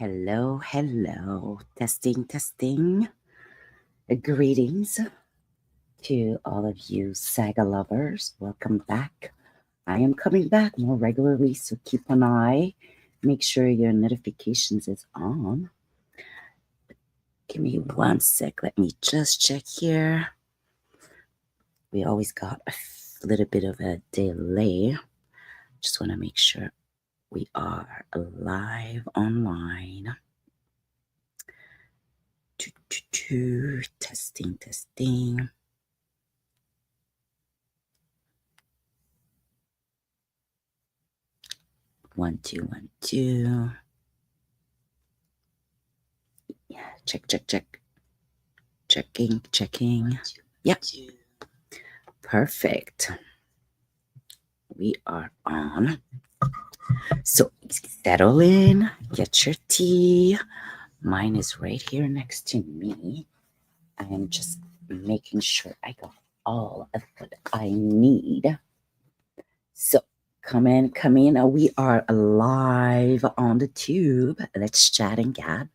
Hello, hello. Testing, testing. Greetings to all of you Saga lovers. Welcome back. I am coming back more regularly, so keep an eye. Make sure your notifications is on. Give me one sec. Let me just check here. We always got a little bit of a delay. Just want to make sure we are live online. Testing, testing. 1 2 1 2. Yeah, check. Checking. Yep. Perfect. We are on. So settle in, get your tea. Mine is right here next to me. I am just making sure I got all of what I need. So come in. We are live on the tube. Let's chat and gab.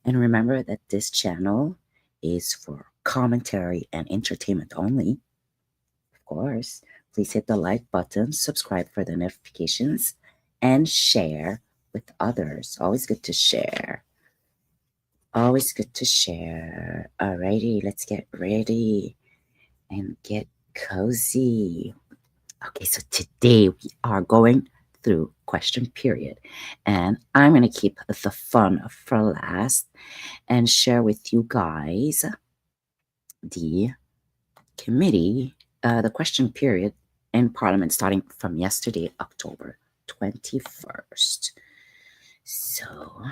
And remember that this channel is for commentary and entertainment only. Of course, please hit the like button, subscribe for the notifications, and share with others. Always good to share. Alrighty, let's get ready and get cozy. Okay, so today we are going through question period, and I'm going to keep the fun for last and share with you guys the committee, the question period in Parliament starting from yesterday, October 21st. So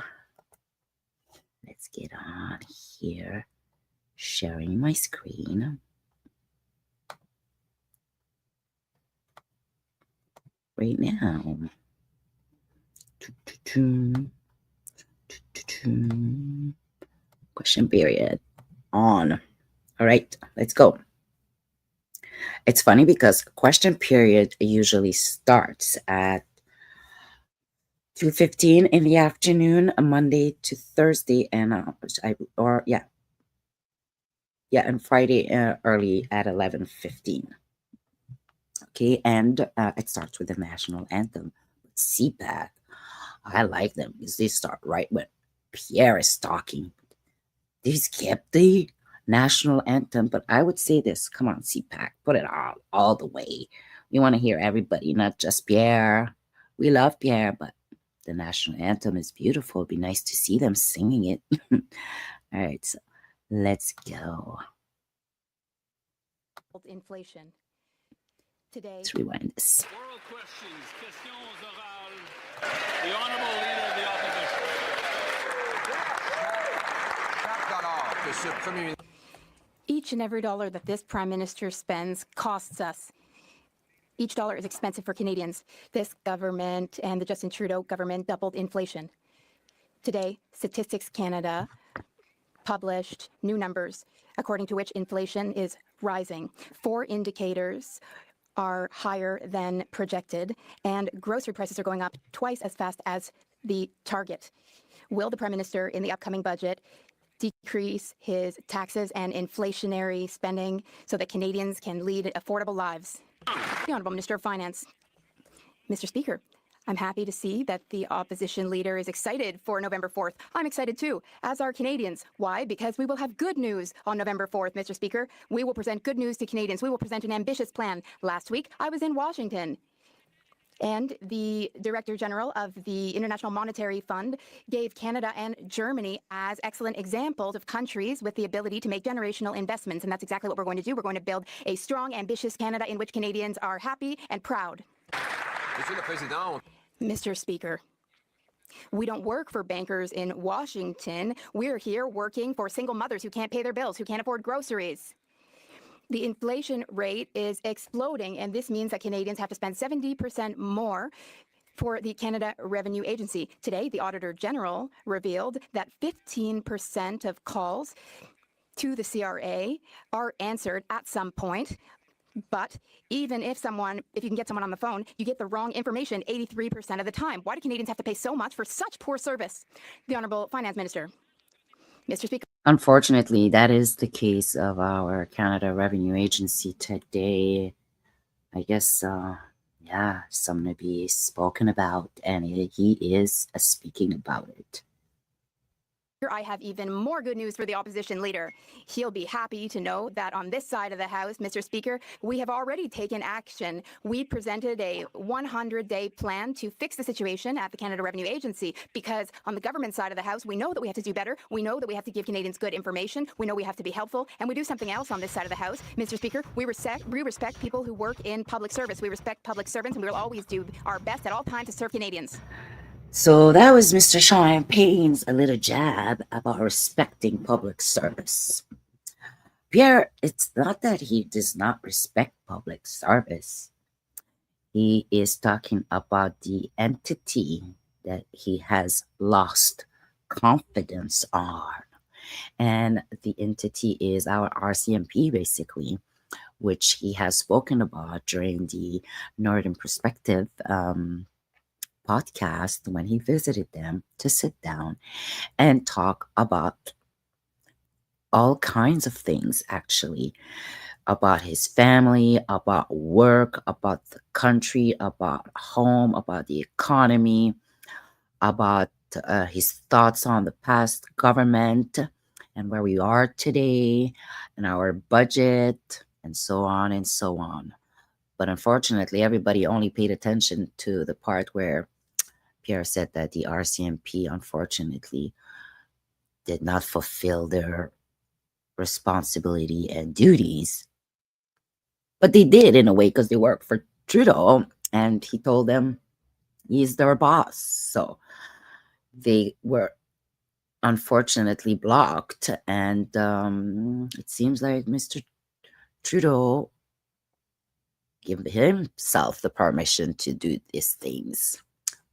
let's get on here, sharing my screen. Right now. Question period on. All right, let's go. It's funny because question period usually starts at 2:15 in the afternoon, Monday to Thursday, and and Friday early at 11:15. Okay, and it starts with the national anthem. CPAC, I like them because they start right when Pierre is talking. They skipped the national anthem, but I would say this. Come on, CPAC, put it all the way. We want to hear everybody, not just Pierre. We love Pierre, but the national anthem is beautiful. It'd be nice to see them singing it. All right, so let's go. Inflation. Today. Let's rewind this. Oral questions, questions orales. The Honourable Leader of the Opposition. Each and every dollar that this Prime Minister spends costs us. Each dollar is expensive for Canadians. This government and the Justin Trudeau government doubled inflation. Today, Statistics Canada published new numbers, according to which inflation is rising. 4 indicators are higher than projected, and grocery prices are going up twice as fast as the target. Will the Prime Minister, in the upcoming budget, decrease his taxes and inflationary spending so that Canadians can lead affordable lives? The Honourable Minister of Finance. Mr. Speaker, I'm happy to see that the opposition leader is excited for November 4th. I'm excited too, as are Canadians. Why? Because we will have good news on November 4th, Mr. Speaker. We will present good news to Canadians. We will present an ambitious plan. Last week, I was in Washington, and the Director General of the International Monetary Fund gave Canada and Germany as excellent examples of countries with the ability to make generational investments, and that's exactly what we're going to do. We're going to build a strong, ambitious Canada in which Canadians are happy and proud. Mr. Speaker, we don't work for bankers in Washington. We're here working for single mothers who can't pay their bills, who can't afford groceries. The inflation rate is exploding, and this means that Canadians have to spend 70% more for the Canada Revenue Agency. Today, the Auditor General revealed that 15% of calls to the CRA are answered at some point. But even if you can get someone on the phone, you get the wrong information 83% of the time. Why do Canadians have to pay so much for such poor service? The Honourable Finance Minister. Mr. Speaker. Unfortunately, that is the case of our Canada Revenue Agency today. I guess, yeah, something to be spoken about, and he is speaking about it. I have even more good news for the opposition leader. He'll be happy to know that on this side of the House, Mr. Speaker, we have already taken action. We presented a 100-day plan to fix the situation at the Canada Revenue Agency, because on the government side of the House, we know that we have to do better. We know that we have to give Canadians good information. We know we have to be helpful, and we do something else on this side of the House. Mr. Speaker, we respect people who work in public service. We respect public servants, and we will always do our best at all times to serve Canadians. So that was Mr. Champagne's a little jab about respecting public service. Pierre, it's not that he does not respect public service. He is talking about the entity that he has lost confidence on. And the entity is our RCMP, basically, which he has spoken about during the Northern Perspective podcast when he visited them to sit down and talk about all kinds of things, actually, about his family, about work, about the country, about home, about the economy, about his thoughts on the past government and where we are today, and our budget, and so on and so on. But unfortunately, everybody only paid attention to the part where Pierre said that the RCMP, unfortunately, did not fulfill their responsibility and duties. But they did, in a way, because they work for Trudeau, and he told them he's their boss. So they were unfortunately blocked, and it seems like Mr. Trudeau gave himself the permission to do these things.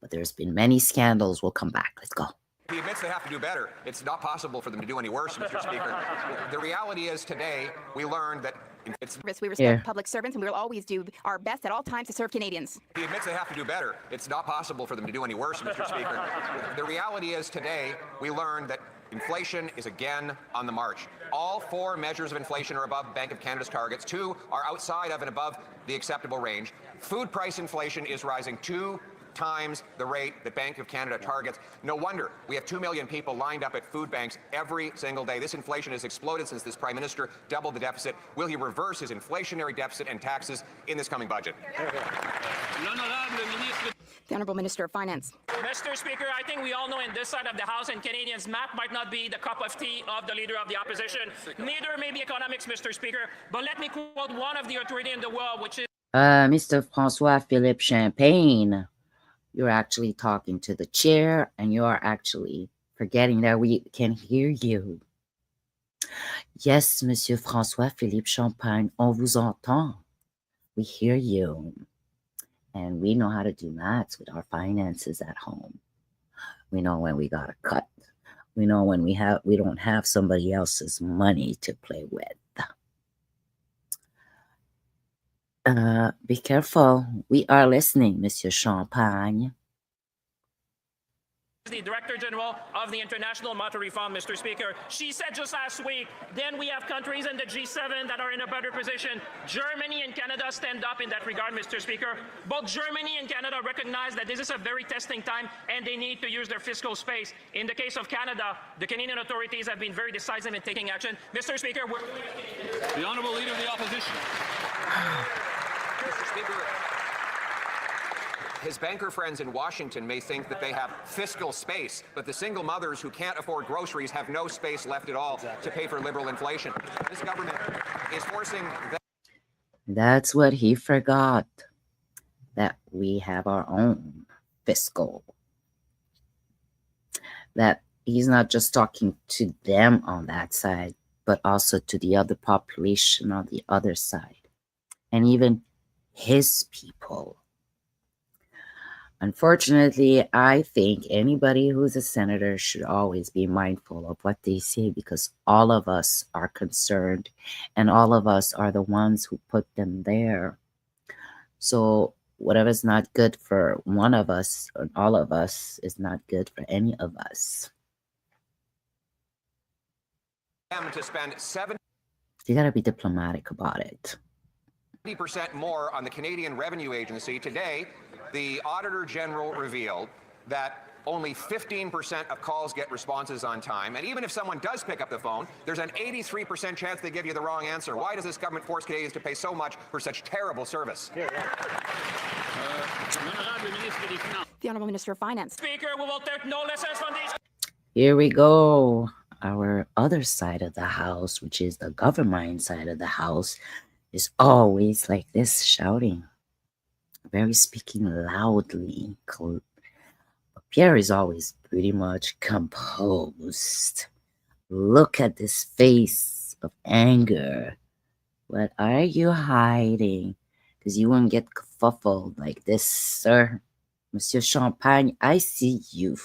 But there's been many scandals. We'll come back. Let's go. He admits they have to do better. It's not possible for them to do any worse, Mr. Speaker. The reality is today we learned that we respect public servants, and we will always do our best at all times to serve Canadians. He admits they have to do better. It's not possible for them to do any worse, Mr. Speaker. The reality is today we learned that inflation is again on the march. All 4 measures of inflation are above Bank of Canada's targets. 2 are outside of and above the acceptable range. Food price inflation is rising 2 times the rate that Bank of Canada targets. No wonder we have 2 million people lined up at food banks every single day. This inflation has exploded since this Prime Minister doubled the deficit. Will he reverse his inflationary deficit and taxes in this coming budget? The Honourable Minister of Finance. Mr. Speaker, I think we all know in this side of the House and Canadians, math might not be the cup of tea of the Leader of the Opposition. Neither may be economics, Mr. Speaker. But let me quote one of the authority in the world, which is... Mr. François-Philippe Champagne, you're actually talking to the chair, and you are actually forgetting that we can hear you. Yes, Monsieur François-Philippe Champagne, on vous entend. We hear you. And we know how to do maths with our finances at home. We know when we got a cut. We know when we don't have somebody else's money to play with. Be careful. We are listening, Monsieur Champagne. The Director General of the International Monetary Fund, Mr. Speaker. She said just last week, then we have countries in the G7 that are in a better position. Germany and Canada stand up in that regard, Mr. Speaker. Both Germany and Canada recognize that this is a very testing time and they need to use their fiscal space. In the case of Canada, the Canadian authorities have been very decisive in taking action. Mr. Speaker, The Honourable Leader of the Opposition. Mr. Speaker, his banker friends in Washington may think that they have fiscal space, but the single mothers who can't afford groceries have no space left at all to pay for liberal inflation. This government is forcing them. That's what he forgot, that we have our own fiscal. That he's not just talking to them on that side, but also to the other population on the other side, and even his people. Unfortunately, I think anybody who's a senator should always be mindful of what they say because all of us are concerned and all of us are the ones who put them there. So whatever's not good for one of us or all of us is not good for any of us. To spend 70% You got to be diplomatic about it. more on the Canadian Revenue Agency. Today, the Auditor General revealed that only 15% of calls get responses on time. And even if someone does pick up the phone, there's an 83% chance they give you the wrong answer. Why does this government force Canadians to pay so much for such terrible service? The Honourable Minister of Finance. Speaker, we will take no lessons from these. Here we go. Our other side of the house, which is the government side of the house, is always like this, shouting. Very speaking loudly. Pierre is always pretty much composed. Look at this face of anger. What are you hiding? Because you won't get kerfuffled like this, sir. Monsieur Champagne, I see you.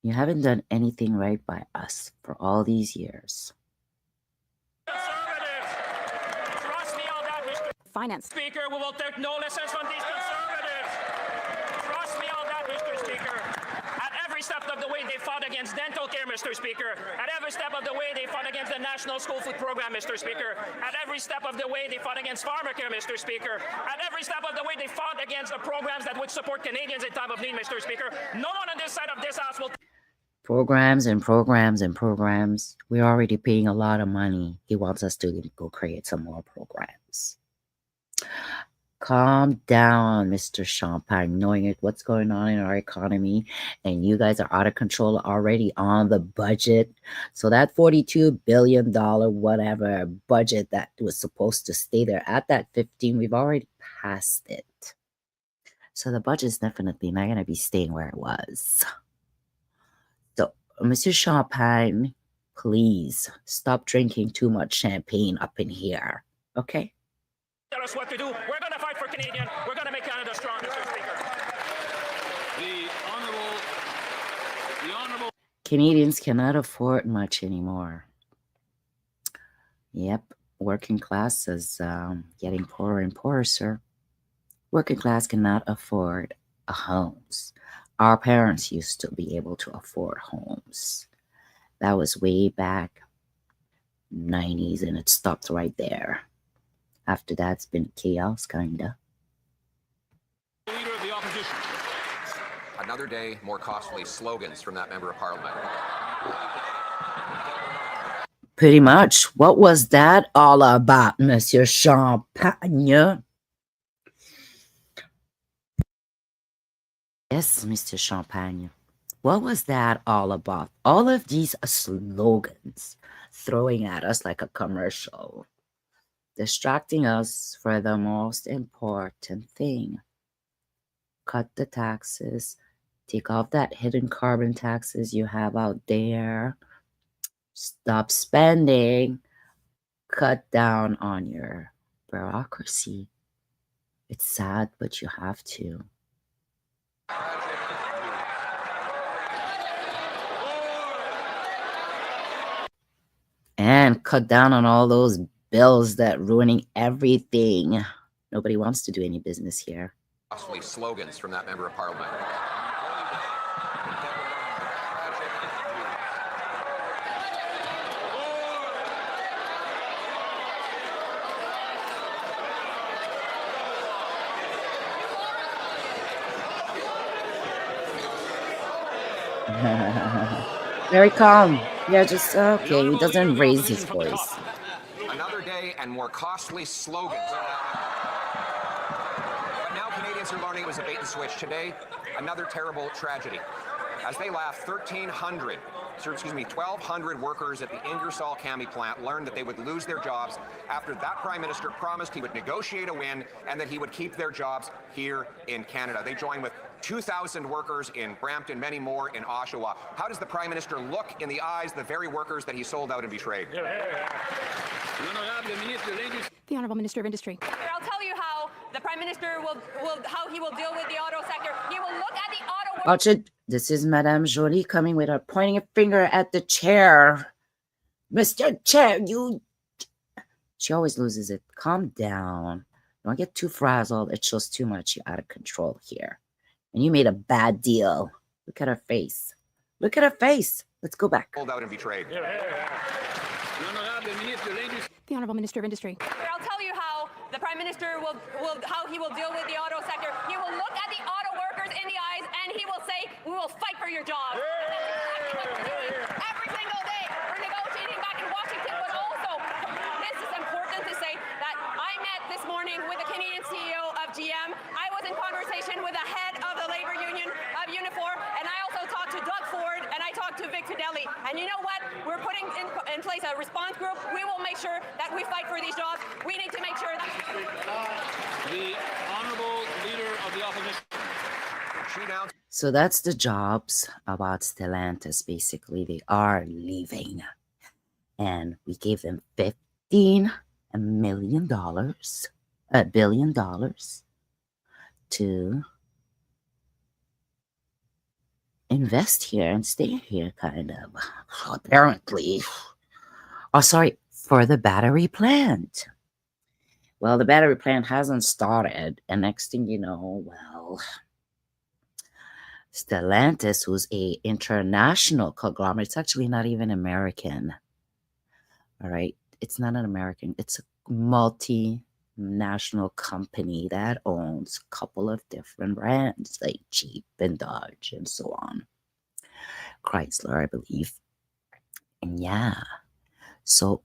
You haven't done anything right by us for all these years. Conservatives. Trust me on that, Mr. Finance. Speaker, we will take no lessons from these conservatives. Trust me on that, Mr. Speaker. At every step of the way, they fought against dental care, Mr. Speaker. At every step of the way, they fought against the National School Food Program, Mr. Speaker. At every step of the way, they fought against pharmacare, Mr. Speaker. At every step of the way, they fought against the programs that would support Canadians in time of need, Mr. Speaker. No one on this side of this house will... Programs and programs and programs. We're already paying a lot of money. He wants us to go create some more programs. Calm down, Mr. Champagne, knowing it, what's going on in our economy, and you guys are out of control already on the budget. So that $42 billion whatever budget that was supposed to stay there at that 15, we've already passed it. So the budget's definitely not going to be staying where it was. So, Mr. Champagne, please stop drinking too much champagne up in here, okay? Tell us what to do. We're going to fight for Canadian. We're going to make Canada strong, Mr. Speaker. The honourable. Canadians cannot afford much anymore. Yep, working class is getting poorer and poorer, sir. Working class cannot afford homes. Our parents used to be able to afford homes. That was way back 90s, and it stopped right there. After that, it's been chaos, kinda. Leader of the opposition. Another day, more costly slogans from that member of parliament. Pretty much. What was that all about, Monsieur Champagne? Yes, Mr. Champagne. What was that all about? All of these slogans throwing at us like a commercial, distracting us for the most important thing. Cut the taxes, take off that hidden carbon taxes you have out there, stop spending, cut down on your bureaucracy. It's sad, but you have to. And cut down on all those bills that ruining everything. Nobody wants to do any business here. Costly slogans from that member of parliament. Very calm. Yeah, just okay. He doesn't raise his voice. Another day and more costly slogans. But now Canadians are learning it was a bait and switch. Today, another terrible tragedy. As they laugh, 1,200 workers at the Ingersoll Cami plant learned that they would lose their jobs after that Prime Minister promised he would negotiate a win and that he would keep their jobs here in Canada. They joined with 2,000 workers in Brampton, many more in Oshawa. How does the Prime Minister look in the eyes of the very workers that he sold out and betrayed? The Honourable Minister of Industry. I'll tell you how the Prime Minister how he will deal with the auto sector. He will look at the auto. Watch it. This is Madame Jolie coming with her pointing a finger at the chair. Mr. Chair, you... She always loses it. Calm down. Don't get too frazzled. It shows too much. You're out of control here. And you made a bad deal. Look at her face. Look at her face. Let's go back. Hold out and betrayed. The Honorable Minister of Industry. I'll tell you how the Prime Minister how he will deal with the auto sector. He will look at the auto workers in the eyes and he will say, "We will fight for your job." And that's exactly what we're doing. Every single day, we're negotiating back in Washington. But also, this is important to say that I met this morning with the Canadian CEO of GM. I was in conversation with the head of the labor union of Unifor, and I also talked to Doug Ford and I talked to Vic Fideli. And you know what? We're putting in place a response group. We will make sure that we fight for these jobs. We need to make sure that The Honourable Leader of the Opposition. So that's the jobs about Stellantis. Basically, they are leaving. And we gave them $15 billion to invest here and stay here, kind of. Apparently. Oh, sorry, for the battery plant. Well, the battery plant hasn't started. And next thing you know, well, Stellantis, who's a international conglomerate, it's actually not even American. All right. It's not an American. It's a multinational company that owns a couple of different brands like Jeep and Dodge and so on. Chrysler, I believe. And yeah. So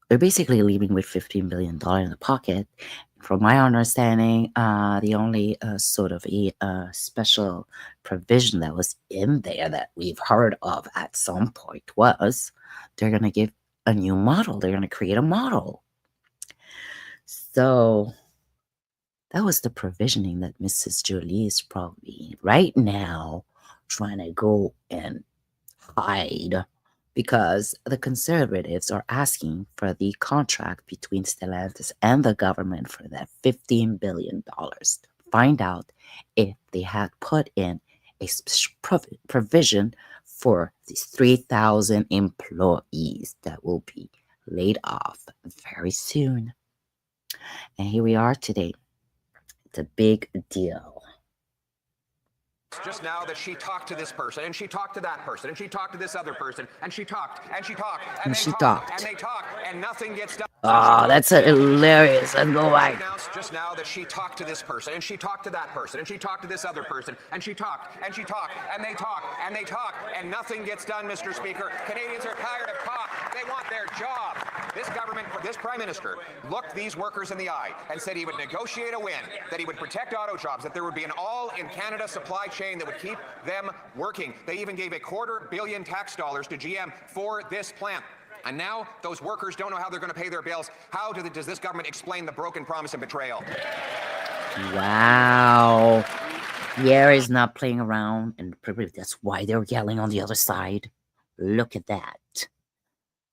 they're basically leaving with $15 billion in the pocket. From my understanding, the only sort of a special provision that was in there that we've heard of at some point was they're going to give a new model. They're going to create a model. So that was the provisioning that Mrs. Jolie is probably right now trying to go and hide, because the conservatives are asking for the contract between Stellantis and the government for that $15 billion to find out if they had put in a provision for these 3,000 employees that will be laid off very soon. And here we are today. It's a big deal. Just now that she talked to this person, and she talked to that person, and she talked to this other person, and she talked, and she talked, and they talked, and they talked, and nothing gets done. Oh, that's hilarious. Let's go back. Just now that she talked to this person, and she talked to that person, and she talked to this other person, and she talked, and she talked, and they talked, and they talked, and nothing gets done, Mr. Speaker. Canadians are tired of talk. They want their job. This government, this Prime Minister, looked these workers in the eye and said he would negotiate a win, that he would protect auto jobs, that there would be an all-in-Canada supply chain that would keep them working. They even gave $250 million tax dollars to GM for this plant. And now those workers don't know how they're going to pay their bills. How does this government explain the broken promise and betrayal? Wow. Pierre is not playing around, and probably that's why they're yelling on the other side. Look at that.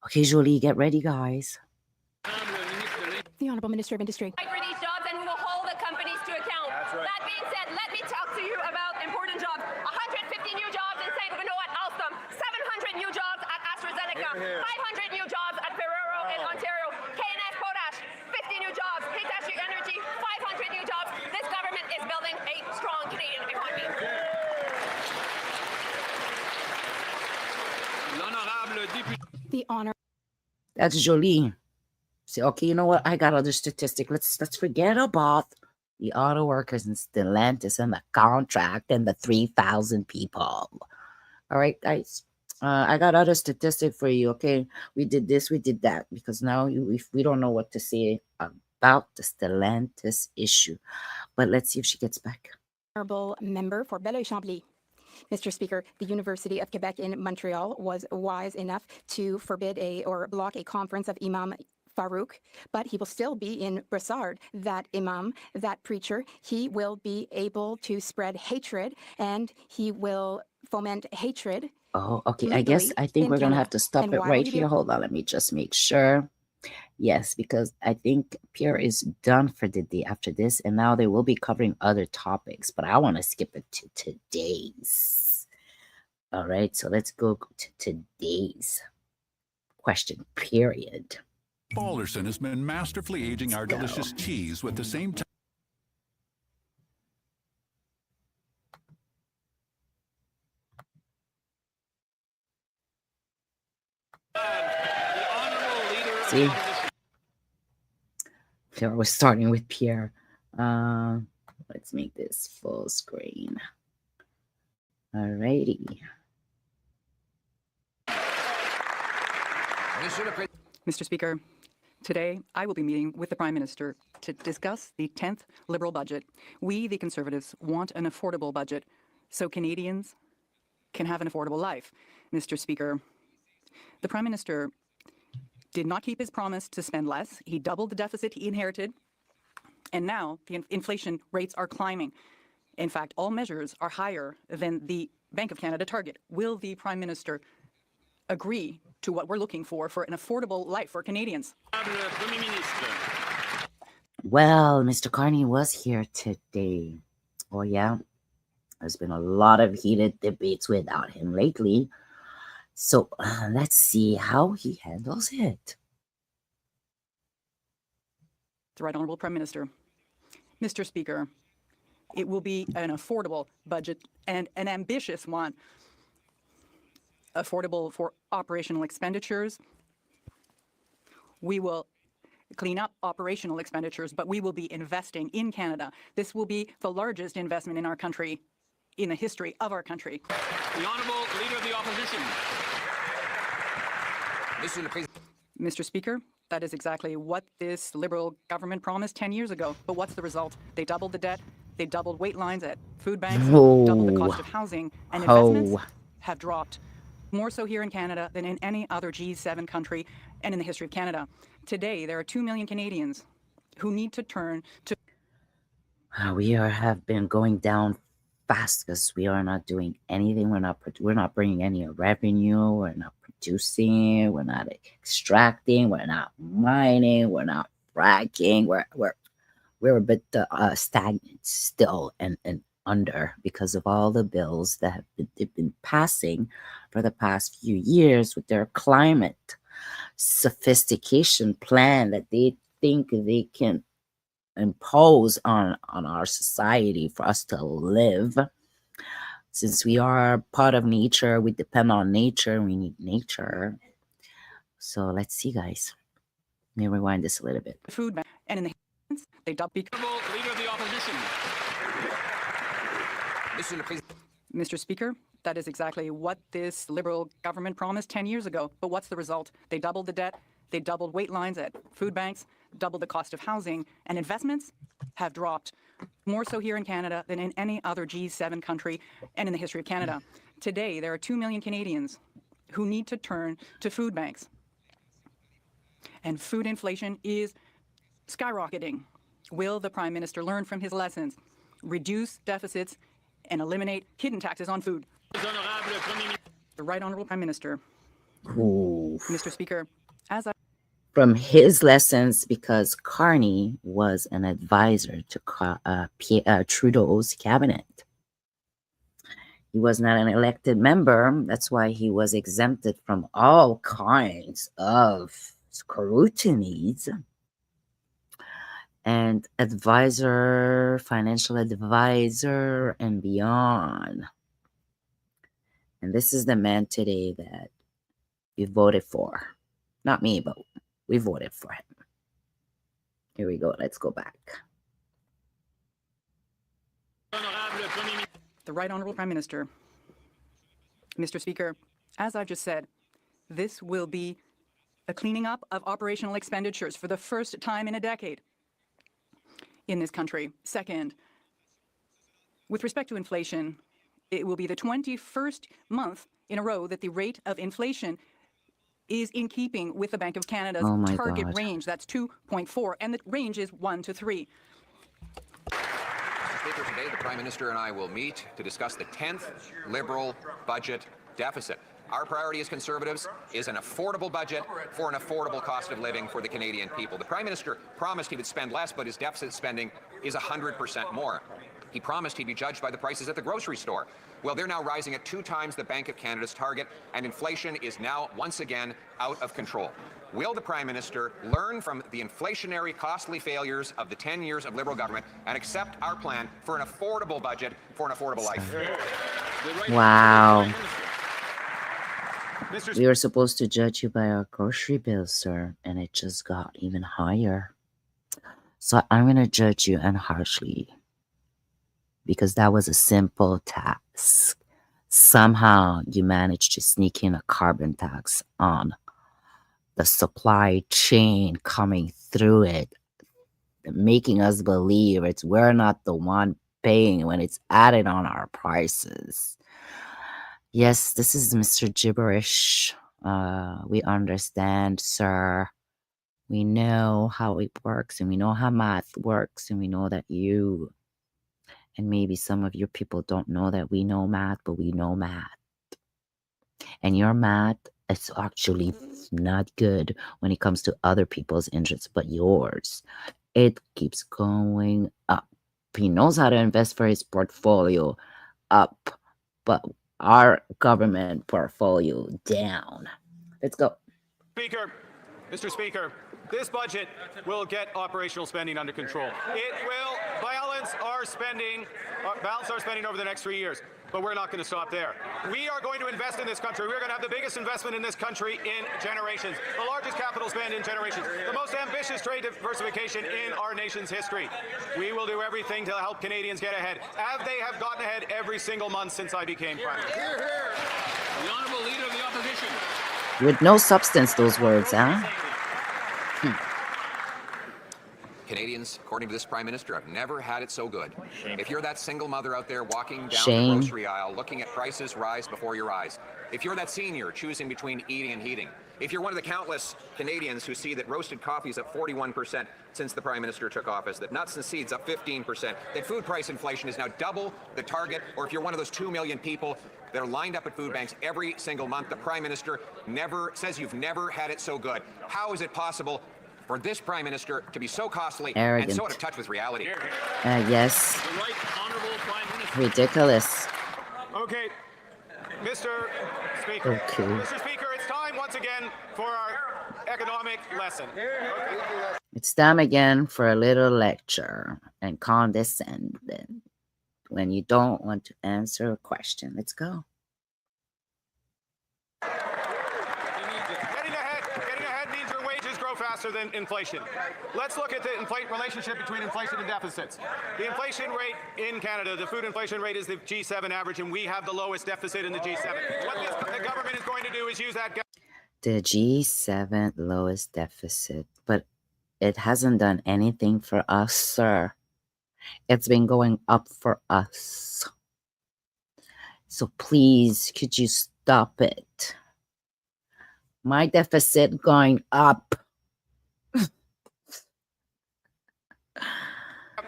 Okay, Jolie, get ready, guys. The Honorable Minister of Industry. fight for these jobs, and we will hold the companies to account. That's right. That being said, let me talk to you about important jobs. 150 new jobs in St. Benoit at Alstom, 700 new jobs at AstraZeneca, 500 new jobs at Ferrero in Ontario, K&S Potash, 50 new jobs, Hitachi Energy, 500 new jobs. This government is building a strong Canadian economy. L'honorable député. The Honor. That's Jolie. Say, okay, you know what? I got other statistic. Let's forget about the auto workers in Stellantis and the contract and the 3,000 people. All right, guys. I got other statistic for you. Okay, we did this, we did that, because now if we don't know what to say about the Stellantis issue. But let's see if she gets back. Honorable Member for Belleuil-Chambly. Mr. Speaker, the University of Quebec in Montreal was wise enough to forbid or block a conference of Imam Farouk, but he will still be in Brossard. That imam, that preacher, he will be able to spread hatred, and he will foment hatred. Oh, okay. I think we're going to have to stop it right here. Hold on. Let me just make sure. Yes, because I think Pierre is done for the day after this, and now they will be covering other topics, but I want to skip it to today's. All right, so let's go to today's question period. Balderson has been masterfully aging our Let's go. delicious cheese with the same time. The honorable leader of See? the opposition. Pierre was starting with Pierre. Let's make this full screen. Alrighty. Mr. Speaker, today I will be meeting with the Prime Minister to discuss the 10th Liberal budget. We, the Conservatives, want an affordable budget so Canadians can have an affordable life. Mr. Speaker, the Prime Minister did not keep his promise to spend less. He doubled the deficit he inherited, and now the inflation rates are climbing. In fact, all measures are higher than the Bank of Canada target. Will the Prime Minister agree to what we're looking for an affordable life for Canadians? Honorable Premier Ministre. Well, Mr. Carney was here today. Oh, yeah. There's been a lot of heated debates without him lately. So let's see how he handles it. The Right Honourable Prime Minister. Mr. Speaker, it will be an affordable budget and an ambitious one. Affordable for operational expenditures. We will clean up operational expenditures, but we will be investing in Canada. This will be the largest investment in our country, in the history of our country. The honorable leader of the opposition. Mr. Speaker, that is exactly what this Liberal government promised 10 years ago. But what's the result? They doubled the debt, they doubled wait lines at food banks, doubled the cost of housing, and investments have dropped. More so here in Canada than in any other G7 country and in the history of Canada. Today, there are 2 million Canadians who need to turn to... We have been going down fast because we are not doing anything. We're not bringing any revenue. We're not producing. We're not extracting. We're not mining. We're not fracking. We're a bit stagnant still and under because of all the bills that they've been passing for the past few years with their climate sophistication plan that they think they can impose on our society for us to live. Since we are part of nature, we depend on nature, we need nature. So let's see, guys. Let me rewind this a little bit. Food bank, and in the they doubled. Honorable leader of the opposition. Mr. Speaker, that is exactly what this Liberal government promised 10 years ago. But what's the result? They doubled the debt, they doubled wait lines at food banks, doubled the cost of housing, and investments have dropped. More so here in Canada than in any other G7 country and in the history of Canada. Today, there are 2 million Canadians who need to turn to food banks. And food inflation is skyrocketing. Will the Prime Minister learn from his lessons, reduce deficits, and eliminate hidden taxes on food? Honorable Premier Ministre. The Right Honourable Prime Minister. Ooh. Mr. Speaker, as I... From his lessons, because Carney was an advisor to Trudeau's cabinet. He was not an elected member. That's why he was exempted from all kinds of scrutinies. And advisor, financial advisor, and beyond. And this is the man today that you voted for. Not me, but we voted for him. Here we go. Let's go back. Honorable Premier Ministre. The Right Honourable Prime Minister. Mr. Speaker, as I've just said, this will be a cleaning up of operational expenditures for the first time in a decade in this country. Second, with respect to inflation, it will be the 21st month in a row that the rate of inflation is in keeping with the Bank of Canada's target range. That's 2.4, and the range is 1 to 3. Mr. Speaker, today the Prime Minister and I will meet to discuss the 10th Liberal budget deficit. Our priority as Conservatives is an affordable budget for an affordable cost of living for the Canadian people. The Prime Minister promised he would spend less, but his deficit spending is 100% more. He promised he'd be judged by the prices at the grocery store. Well, they're now rising at 2 times the Bank of Canada's target, and inflation is now once again out of control. Will the Prime Minister learn from the inflationary, costly failures of the 10 years of Liberal government and accept our plan for an affordable budget for an affordable life? Wow. We were supposed to judge you by our grocery bill, sir, and it just got even higher. So I'm going to judge you unharshly because that was a simple task. Somehow you managed to sneak in a carbon tax on the supply chain coming through it, making us believe we're not the one paying when it's added on our prices. Yes, this is Mr. Gibberish. We understand, sir. We know how it works, and we know how math works, and we know that you and maybe some of your people don't know that we know math, but we know math. And your math is actually not good when it comes to other people's interests, but yours. It keeps going up. He knows how to invest for his portfolio up, but our government portfolio down. Let's go. Speaker, Mr. Speaker, this budget will get operational spending under control. It will balance our spending over the next 3 years. But we're not going to stop there. We are going to invest in this country. We're going to have the biggest investment in this country in generations, the largest capital spend in generations, the most ambitious trade diversification in our nation's history. We will do everything to help Canadians get ahead, as they have gotten ahead every single month since I became Prime Minister. The Honourable Leader of the Opposition. With no substance, those words, huh? Canadians, according to this Prime Minister, have never had it so good. If you're that single mother out there walking down the grocery aisle looking at prices rise before your eyes, if you're that senior choosing between eating and heating, if you're one of the countless Canadians who see that roasted coffee is up 41% since the Prime Minister took office, that nuts and seeds up 15%, that food price inflation is now double the target, or if you're one of those 2 million people that are lined up at food banks every single month, the Prime Minister says you've never had it so good. How is it possible for this Prime Minister to be so costly Arrogant. and so out of touch with reality? Yes. The Right Honourable Prime Minister. Ridiculous. Okay, Mr. Speaker. Okay. Mr. Speaker, it's time once again for our economic lesson. Okay. It's time again for a little lecture and condescending when you don't want to answer a question. Let's go. Getting ahead means your wages grow faster than inflation. Let's look at the relationship between inflation and deficits. The inflation rate in Canada, the food inflation rate is the G7 average, and we have the lowest deficit in the G7. What the government is going to do is use that. The G7 lowest deficit, but it hasn't done anything for us, sir. It's been going up for us. So please, could you stop it? My deficit going up.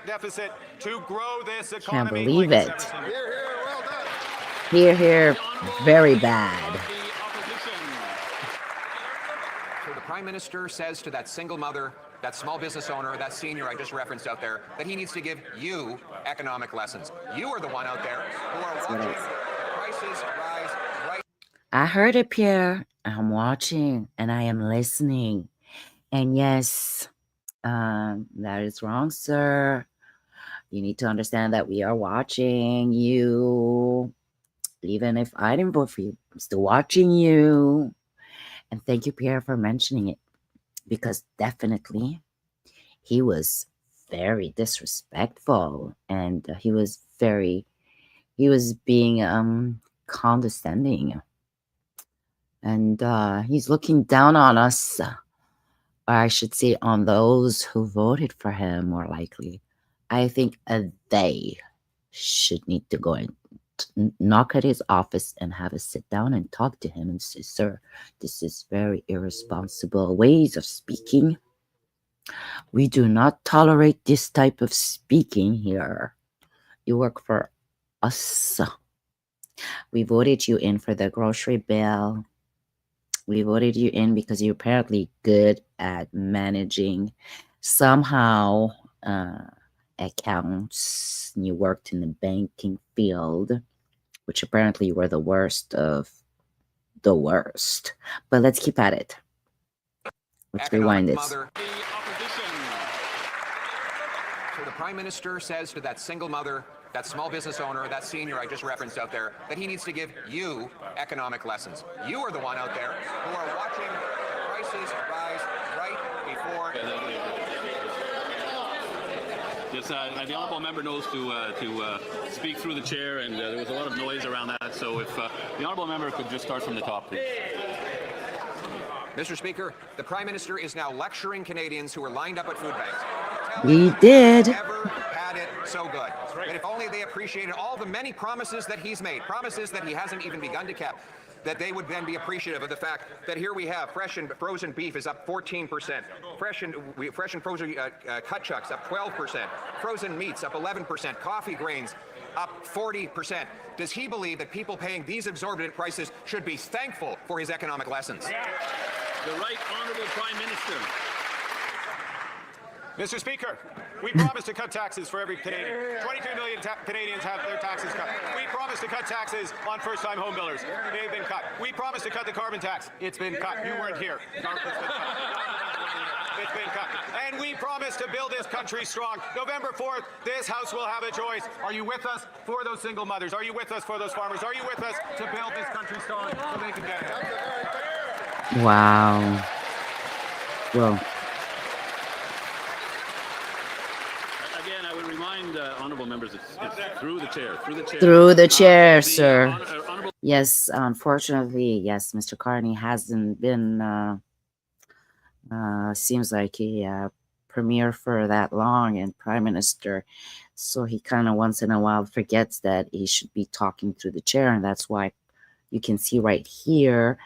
Deficit to grow this economy. Can't believe it. Hear, hear, very bad. So the Prime Minister says to that single mother, that small business owner, that senior I just referenced out there, that he needs to give you economic lessons. You are the one out there who are watching prices rise right. I heard it, Pierre. I'm watching and I am listening. And yes, that is wrong, sir. You need to understand that we are watching you. Even if I didn't vote for you, I'm still watching you. And thank you, Pierre, for mentioning it. Because definitely he was very disrespectful. And he was being condescending. And he's looking down on us. Or I should say on those who voted for him, more likely. I think they should need to go and knock at his office and have a sit down and talk to him and say, sir, this is very irresponsible ways of speaking. We do not tolerate this type of speaking here. You work for us. We voted you in for the grocery bill. We voted you in because you're apparently good at managing somehow accounts. You worked in the banking field, which apparently you were the worst of the worst. But let's keep at it. Let's rewind this. So the Prime Minister says to that single mother, that small business owner, that senior I just referenced out there, that he needs to give you economic lessons. You are the one out there who are watching prices rise right before. Yes, the honourable member knows to speak through the chair, and there was a lot of noise around that. So if the honourable member could just start from the top, please. Mr. Speaker, the Prime Minister is now lecturing Canadians who are lined up at food banks. We did. Never had it so good. And if only they appreciated all the many promises that he's made, promises that he hasn't even begun to keep, that they would then be appreciative of the fact that here we have fresh and frozen beef is up 14%, fresh and frozen cut chucks up 12%, frozen meats up 11%, coffee grains up 40%. Does he believe that people paying these exorbitant prices should be thankful for his economic lessons? The Right Honourable Prime Minister. Mr. Speaker, we promised to cut taxes for every Canadian. 22 million Canadians have their taxes cut. We promised to cut taxes on first-time home builders. They've been cut. We promised to cut the carbon tax. It's been cut. You weren't here. It's been cut. It's been cut. And we promised to build this country strong. November 4th, this House will have a choice. Are you with us for those single mothers? Are you with us for those farmers? Are you with us to build this country strong so they can get it? Wow. Well, Again, I would remind honourable members, it's through the chair, through the chair. through the chair, sir. Honourable Yes, unfortunately, yes, Mr. Carney hasn't been, seems like he premier for that long and prime minister. So he kind of once in a while forgets that he should be talking through the chair. And that's why you can see right here,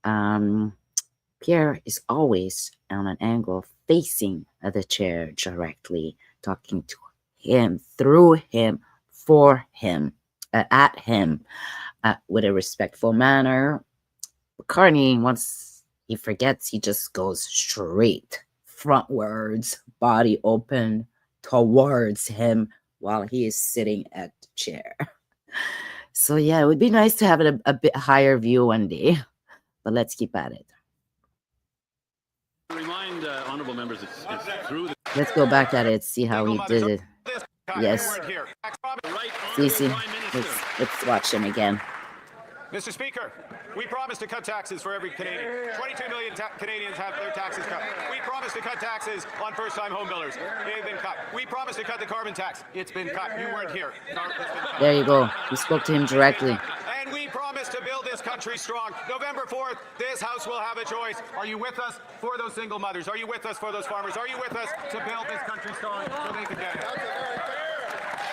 Pierre is always on an angle facing the chair directly, talking to him, through him, for him, at him, with a respectful manner. Carney, once he forgets, he just goes straight frontwards, body open towards him while he is sitting at the chair. So yeah, it would be nice to have it a bit higher view one day, but let's keep at it. Remind honourable members, it's through the Let's go back at it, see how he did it. Yes. See, let's watch him again. Mr. Speaker, we promised to cut taxes for every Canadian. 22 million Canadians have their taxes cut. We promised to cut taxes on first-time home builders. They've been cut. We promised to cut the carbon tax. It's been cut. You weren't here. There you go. We spoke to him directly. And we promised to build this country strong. November 4th, this House will have a choice. Are you with us for those single mothers? Are you with us for those farmers? Are you with us to build this country strong so they can get it?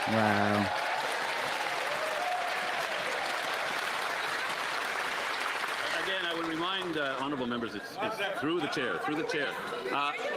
Wow. Again, I would remind honourable members, it's through the chair, through the chair.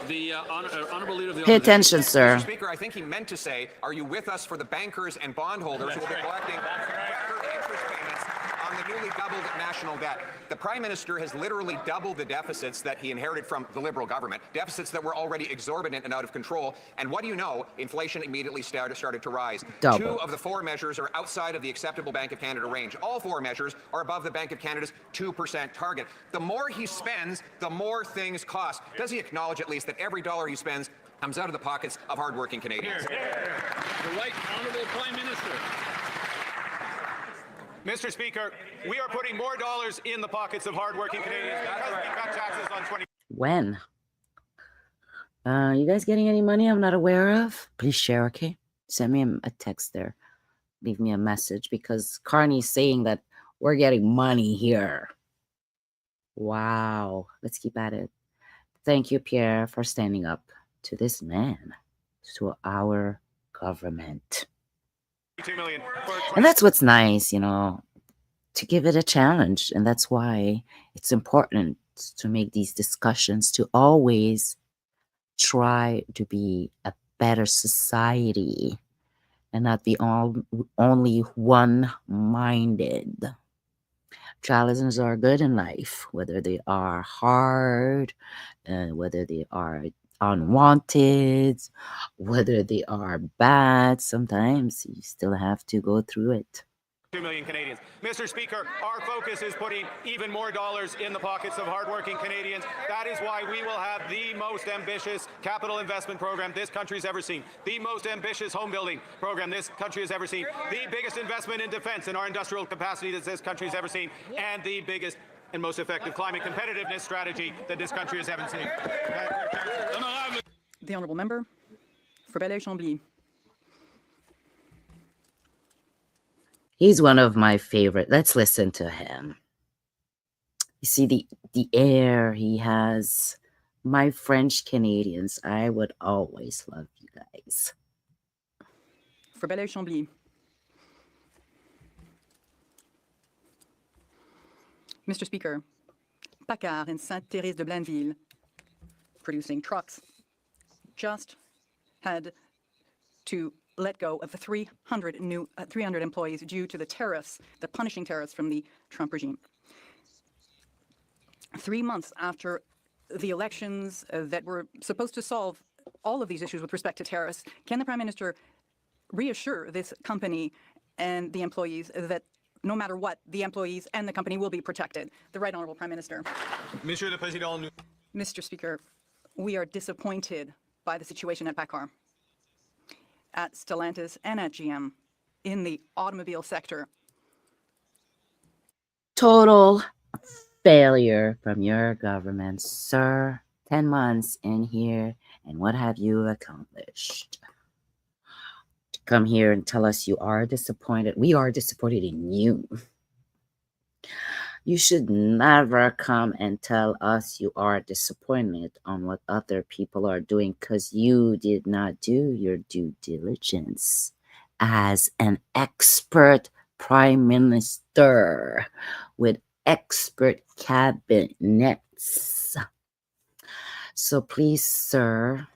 The honourable leader of the Pay opposition. attention, sir. Mr. Speaker, I think he meant to say, are you with us for the bankers and bondholders who will be collecting record interest payments on the newly doubled national debt? The Prime Minister has literally doubled the deficits that he inherited from the Liberal government, deficits that were already exorbitant and out of control. And what do you know? Inflation immediately started to rise. Double. 2 of the 4 measures are outside of the acceptable Bank of Canada range. All 4 measures are above the Bank of Canada's 2% target. The more he spends, the more things cost. Does he acknowledge at least that every dollar he spends comes out of the pockets of hardworking Canadians? The Right Honourable Prime Minister. Mr. Speaker, we are putting more dollars in the pockets of hardworking Canadians because we cut taxes on 20. When? You guys getting any money I'm not aware of? Please share, okay? Send me a text there. Leave me a message because Carney's saying that we're getting money here. Wow. Let's keep at it. Thank you, Pierre, for standing up to this man, to our government. 2 million. And that's what's nice, you know, to give it a challenge. And that's why it's important to make these discussions, to always try to be a better society and not be only one-minded. Challenges are good in life, whether they are hard, whether they are unwanted, whether they are bad. Sometimes you still have to go through it. 2 million Canadians. Mr. Speaker, our focus is putting even more dollars in the pockets of hardworking Canadians. That is why we will have the most ambitious capital investment program this country's ever seen, the most ambitious home building program this country has ever seen, the biggest investment in defense in our industrial capacity that this country's ever seen, and the biggest and most effective climate competitiveness strategy that this country has ever seen. The honourable member for Belleuil-Chambly. He's one of my favorite. Let's listen to him. You see the air he has. My French Canadians, I would always love you guys. For Belleuil-Chambly. Mr. Speaker, Paccard and Sainte-Thérèse de Blainville, producing trucks, just had to let go of the 300 employees due to the tariffs, the punishing tariffs from the Trump regime. 3 months after the elections that were supposed to solve all of these issues with respect to tariffs, can the Prime Minister reassure this company and the employees that no matter what, the employees and the company will be protected? The Right Honourable Prime Minister. Monsieur le Président, Mr. Speaker, we are disappointed by the situation at Paccard, at Stellantis and at GM in the automobile sector. Total failure from your government, sir. 10 months in here, and what have you accomplished? To come here and tell us you are disappointed. We are disappointed in you. You should never come and tell us you are disappointed on what other people are doing, because you did not do your due diligence as an expert prime minister with expert cabinets. So please, sir,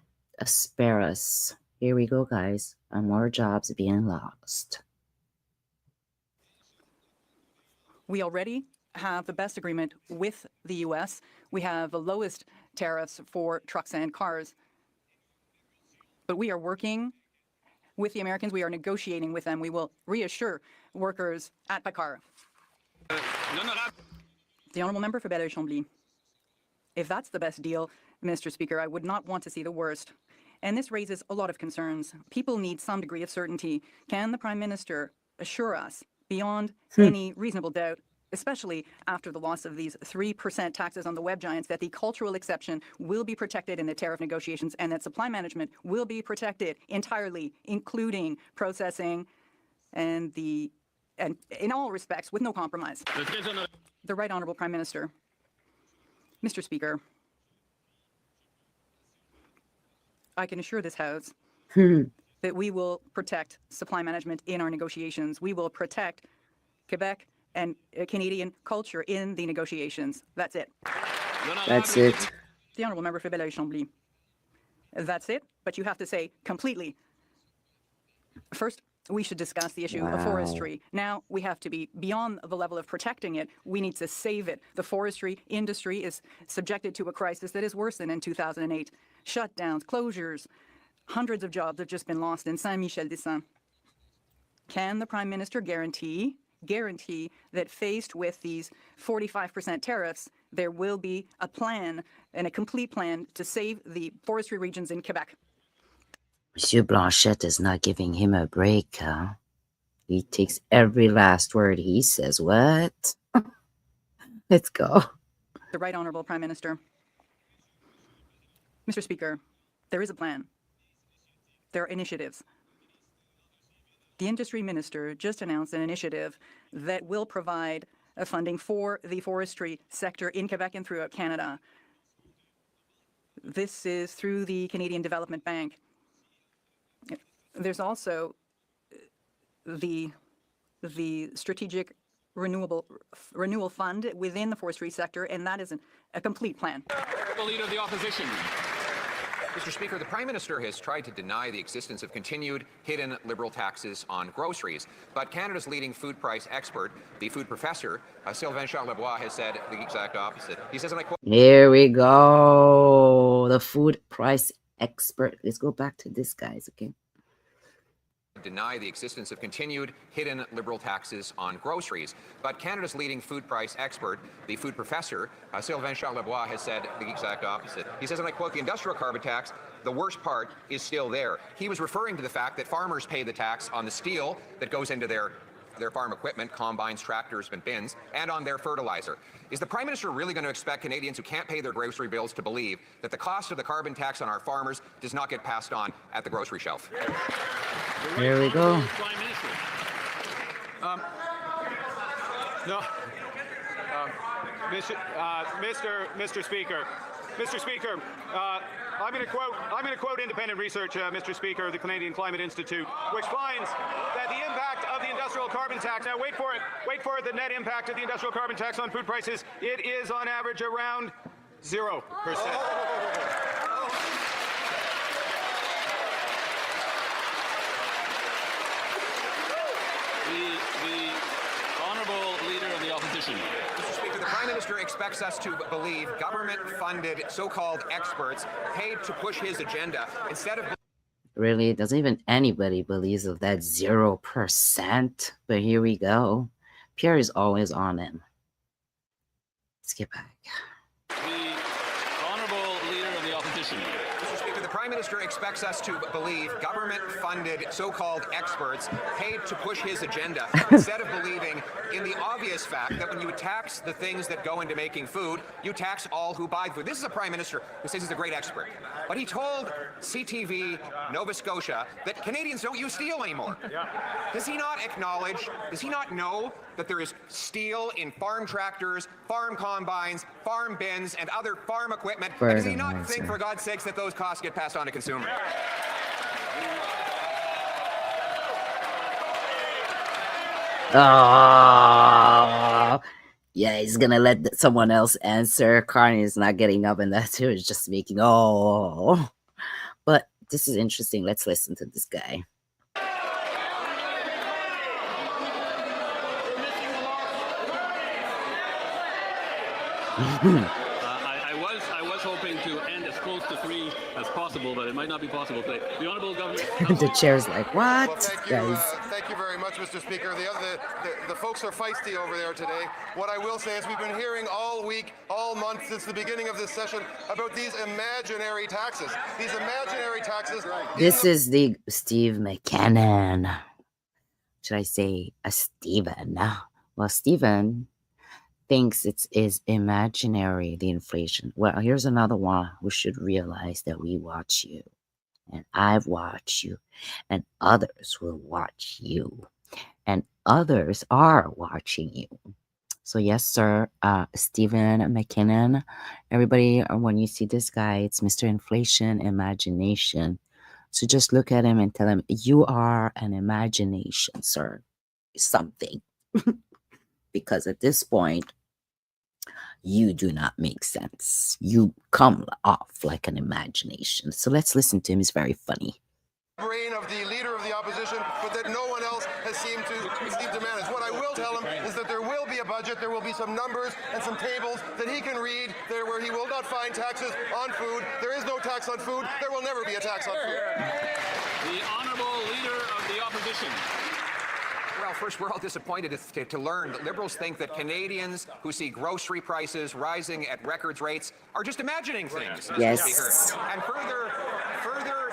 spare us. Here we go, guys, on more jobs being lost. We already have the best agreement with the U.S. We have the lowest tariffs for trucks and cars. But we are working with the Americans. We are negotiating with them. We will reassure workers at Paccard. The honourable member for Belleuil-Chambly. If that's the best deal, Mr. Speaker, I would not want to see the worst. And this raises a lot of concerns. People need some degree of certainty. Can the Prime Minister assure us, beyond any reasonable doubt, especially after the loss of these 3% taxes on the web giants, that the cultural exception will be protected in the tariff negotiations and that supply management will be protected entirely, including processing and in all respects, with no compromise? The Right Honourable Prime Minister. Mr. Speaker, I can assure this House that we will protect supply management in our negotiations. We will protect Quebec and Canadian culture in the negotiations. That's it. That's it. The honourable member for Belleuil-Chambly. That's it, but you have to say completely. First, we should discuss the issue of forestry. Now we have to be beyond the level of protecting it. We need to save it. The forestry industry is subjected to a crisis that is worse than in 2008. Shutdowns, closures, hundreds of jobs have just been lost in Saint-Michel-des-Saints. Can the Prime Minister guarantee that faced with these 45% tariffs, there will be a plan and a complete plan to save the forestry regions in Quebec? Monsieur Blanchette is not giving him a break, huh? He takes every last word he says. What? Let's go. The Right Honourable Prime Minister. Mr. Speaker, there is a plan. There are initiatives. The Industry Minister just announced an initiative that will provide funding for the forestry sector in Quebec and throughout Canada. This is through the Canadian Development Bank. There's also the Strategic Renewal Fund within the forestry sector, and that is a complete plan. The Leader of the Opposition. Mr. Speaker, the Prime Minister has tried to deny the existence of continued hidden Liberal taxes on groceries. But Canada's leading food price expert, the food professor, Sylvain Charlebois, has said the exact opposite. He says, and I quote, Here we go. The food price expert. Let's go back to this, guys, okay? deny the existence of continued hidden Liberal taxes on groceries. But Canada's leading food price expert, the food professor, Sylvain Charlebois, has said the exact opposite. He says, and I quote, the industrial carbon tax, the worst part is still there. He was referring to the fact that farmers pay the tax on the steel that goes into their farm equipment, combines, tractors, and bins, and on their fertilizer. Is the Prime Minister really going to expect Canadians who can't pay their grocery bills to believe that the cost of the carbon tax on our farmers does not get passed on at the grocery shelf? Here we go. Prime Minister. No. Mr. Speaker, I'm going to quote independent research, Mr. Speaker, the Canadian Climate Institute, which finds that the impact of the industrial carbon tax, now wait for it, the net impact of the industrial carbon tax on food prices, it is on average around 0%. The Honourable Leader of the Opposition. Mr. Speaker, the Prime Minister expects us to believe government-funded so-called experts paid to push his agenda instead of... Really? Doesn't even anybody believes of that 0%? But here we go. Pierre is always on him. Let's get back. The Honourable Leader of the Opposition. Mr. Speaker, the Prime Minister expects us to believe government-funded so-called experts paid to push his agenda instead of believing in the obvious fact that when you tax the things that go into making food, you tax all who buy food. This is a Prime Minister who says he's a great expert. But he told CTV Nova Scotia that Canadians don't use steel anymore. Does he not acknowledge, does he not know that there is steel in farm tractors, farm combines, farm bins, and other farm equipment? And does he not think, for God's sakes, that those costs get passed on to consumers? Oh, yeah, he's gonna let someone else answer. Carney is not getting up, and that too is just making But this is interesting. Let's listen to this guy. I was hoping to end as close to 3 as possible, but it might not be possible today. The Honourable Governor... The chair's like, what? Well, thank you very much, Mr. Speaker. The folks are feisty over there today. What I will say is we've been hearing all week, all month, since the beginning of this session about these imaginary taxes. These imaginary taxes. This is the Steve McKinnon. Should I say a Stephen? Well, Stephen thinks it is imaginary, the inflation. Well, here's another one who should realize that we watch you. And I've watched you. And others will watch you. And others are watching you. So yes, sir, Stephen McKinnon. Everybody, when you see this guy, it's Mr. Inflation Imagination. So just look at him and tell him, you are an imagination, sir. Something. Because at this point, you do not make sense. You come off like an imagination. So let's listen to him. He's very funny. Brain of the Leader of the Opposition, but that no one else has seemed to manage. What I will tell him is that there will be a budget, there will be some numbers and some tables that he can read there where he will not find taxes on food. There is no tax on food. There will never be a tax on food. The Honourable Leader of the Opposition. Well, first, we're all disappointed to learn that Liberals think that Canadians who see grocery prices rising at record rates are just imagining things, Mr. Yes. Speaker. And further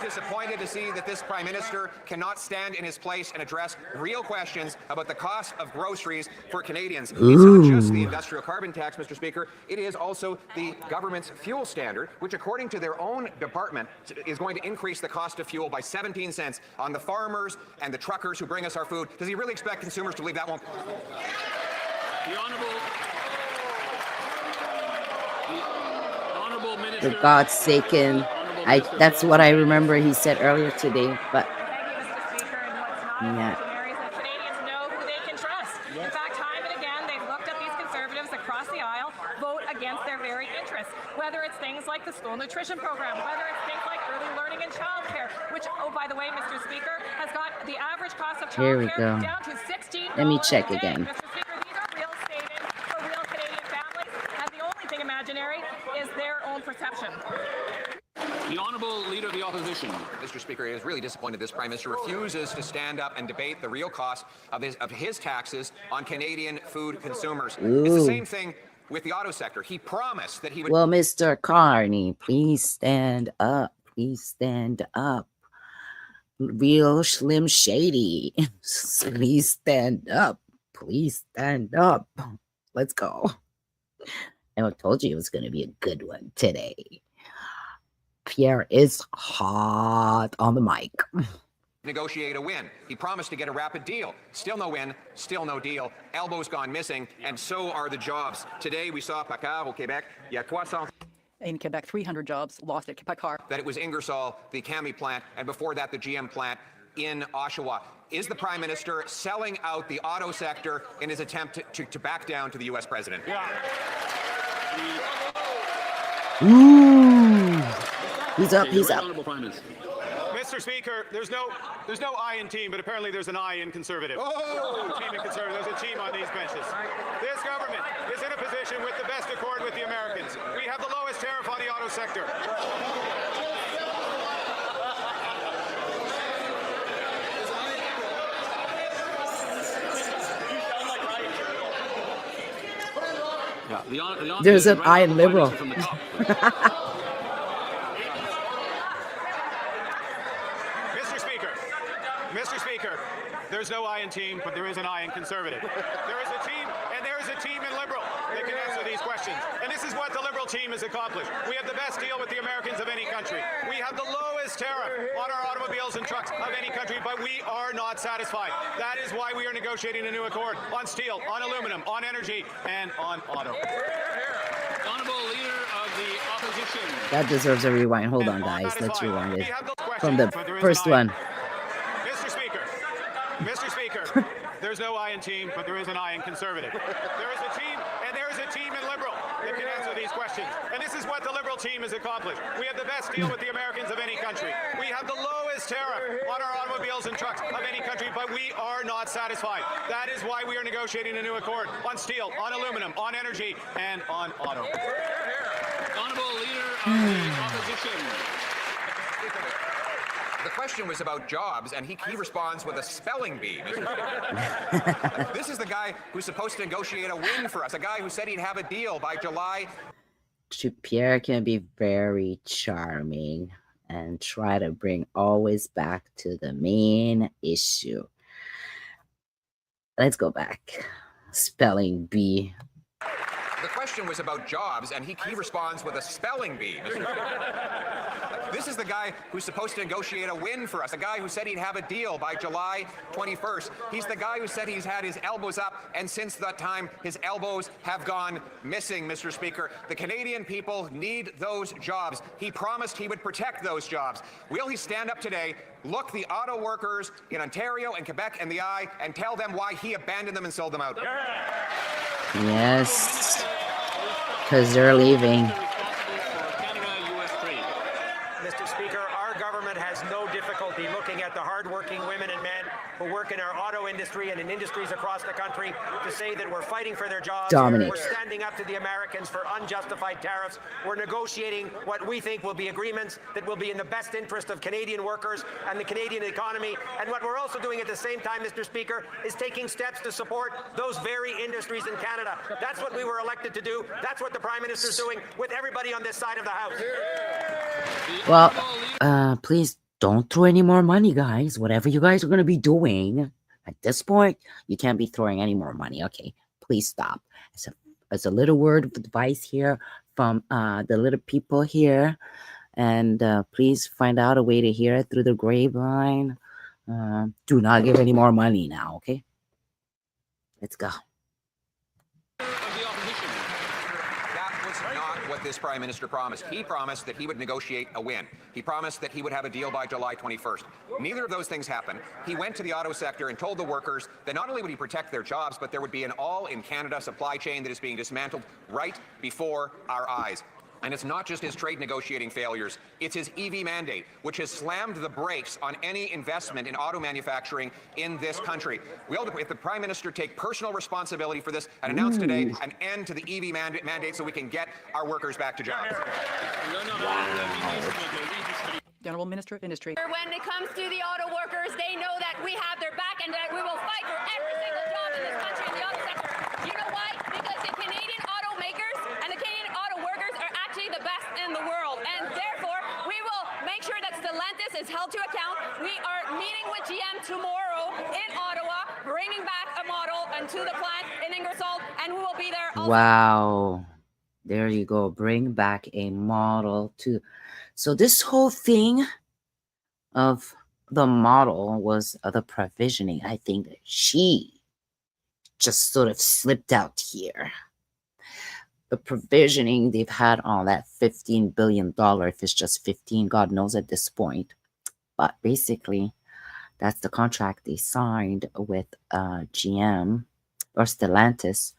disappointed to see that this Prime Minister cannot stand in his place and address real questions about the cost of groceries for Canadians. It's not just the industrial carbon tax, Mr. Speaker. It is also the government's fuel standard, which, according to their own department, is going to increase the cost of fuel by 17 cents on the farmers and the truckers who bring us our food. Does he really expect consumers to believe that won't? The Honourable Minister... For God's sake, that's what I remember he said earlier today, but yeah. Canadians know who they can trust. In fact, time and again, they've looked at these Conservatives across the aisle vote against their very interests, whether it's things like the school nutrition program, whether it's things like early learning and childcare, which, oh, by the way, Mr. Speaker, has got the average cost of Here we childcare go. down to $16 Let me check a day. again. Mr. Speaker, these are real savings for real Canadian families, and the only thing imaginary is their own perception. The Honourable Leader of the Opposition. Mr. Speaker, it is really disappointed this Prime Minister refuses to stand up and debate the real cost of his taxes on Canadian food consumers. It's the same thing with the auto sector. He promised that he would... Well, Mr. Carney, please stand up. Please stand up. Real Slim Shady. Please stand up. Please stand up. Let's go. And I told you it was going to be a good one today. Pierre is hot on the mic. negotiate a win. He promised to get a rapid deal. Still no win, still no deal. Elbows gone missing, and so are the jobs. Today we saw Paccard au Québec. Il y a 300. In Quebec, 300 jobs lost at Paccard. That it was Ingersoll, the Cami plant, and before that the GM plant in Oshawa. Is the Prime Minister selling out the auto sector in his attempt to back down to the U.S. President? Yeah. Ooh. He's up, he's up. Mr. Speaker, there's no I in team, but apparently there's an I in Conservative. Oh! Team in Conservative. There's a team on these benches. This government is in a position with the best accord with the Americans. We have the lowest tariff on the auto sector. Yeah, There's an I in Liberal. Mr. Speaker, there's no I in team, but there is an I in Conservative. There is a team, and there is a team in Liberal that can answer these questions. And this is what the Liberal team has accomplished. We have the best deal with the Americans of any country. We have the lowest tariff on our automobiles and trucks of any country, but we are not satisfied. That is why we are negotiating a new accord on steel, on aluminum, on energy, and on auto. Honourable Leader of the Opposition. That deserves a rewind. Hold on, guys. Let's rewind it from the first one. Mr. Speaker, there's no I in team, but there is an I in Conservative. There is a team, and there is a team in Liberal that can answer these questions. And this is what the Liberal team has accomplished. We have the best deal with the Americans of any country. We have the lowest tariff on our automobiles and trucks of any country, but we are not satisfied. That is why we are negotiating a new accord on steel, on aluminum, on energy, and on auto. Honourable Leader of the Opposition. The question was about jobs, and he responds with a spelling bee. This is the guy who's supposed to negotiate a win for us, a guy who said he'd have a deal by July. Pierre can be very charming and try to bring always back to the main issue. Let's go back. Spelling bee. The question was about jobs, and he responds with a spelling bee. This is the guy who's supposed to negotiate a win for us, a guy who said he'd have a deal by July 21st. He's the guy who said he's had his elbows up, and since that time, his elbows have gone missing, Mr. Speaker. The Canadian people need those jobs. He promised he would protect those jobs. Will he stand up today, look the auto workers in Ontario and Quebec in the eye, and tell them why he abandoned them and sold them out? Yes, because they're leaving. Mr. Speaker, our government has no difficulty looking at the hardworking women and men who work in our auto industry and in industries across the country to say that we're fighting for their jobs. Dominic. We're standing up to the Americans for unjustified tariffs. We're negotiating what we think will be agreements that will be in the best interest of Canadian workers and the Canadian economy. And what we're also doing at the same time, Mr. Speaker, is taking steps to support those very industries in Canada. That's what we were elected to do. That's what the Prime Minister's doing with everybody on this side of the House. Well, please don't throw any more money, guys. Whatever you guys are going to be doing, at this point, you can't be throwing any more money. Okay, please stop. As a little word of advice here from the little people here, and please find out a way to hear it through the grapevine. Do not give any more money now, okay? Let's go. What this Prime Minister promised. He promised that he would negotiate a win. He promised that he would have a deal by July 21st. Neither of those things happened. He went to the auto sector and told the workers that not only would he protect their jobs, but there would be an all-in-Canada supply chain that is being dismantled right before our eyes. And it's not just his trade negotiating failures, it's his EV mandate, which has slammed the brakes on any investment in auto manufacturing in this country. If the Prime Minister take personal responsibility for this and announce today an end to the EV mandate so we can get our workers back to jobs. The Honourable Minister of Industry. When it comes to the auto workers, they know that we have their back and that we will fight for every single job in this country in the auto sector. You know why? Because the Canadian automakers and the Canadian auto workers are actually the best in the world. And therefore, we will make sure that Stellantis is held to account. We are meeting with GM tomorrow in Ottawa, bringing back a model into the plant in Ingersoll, and we will be there also. Wow. There you go. Bring back a model to. So this whole thing of the model was the provisioning. I think that she just sort of slipped out here. The provisioning they've had on that $15 billion, if it's just 15, God knows at this point. But basically, that's the contract they signed with GM or Stellantis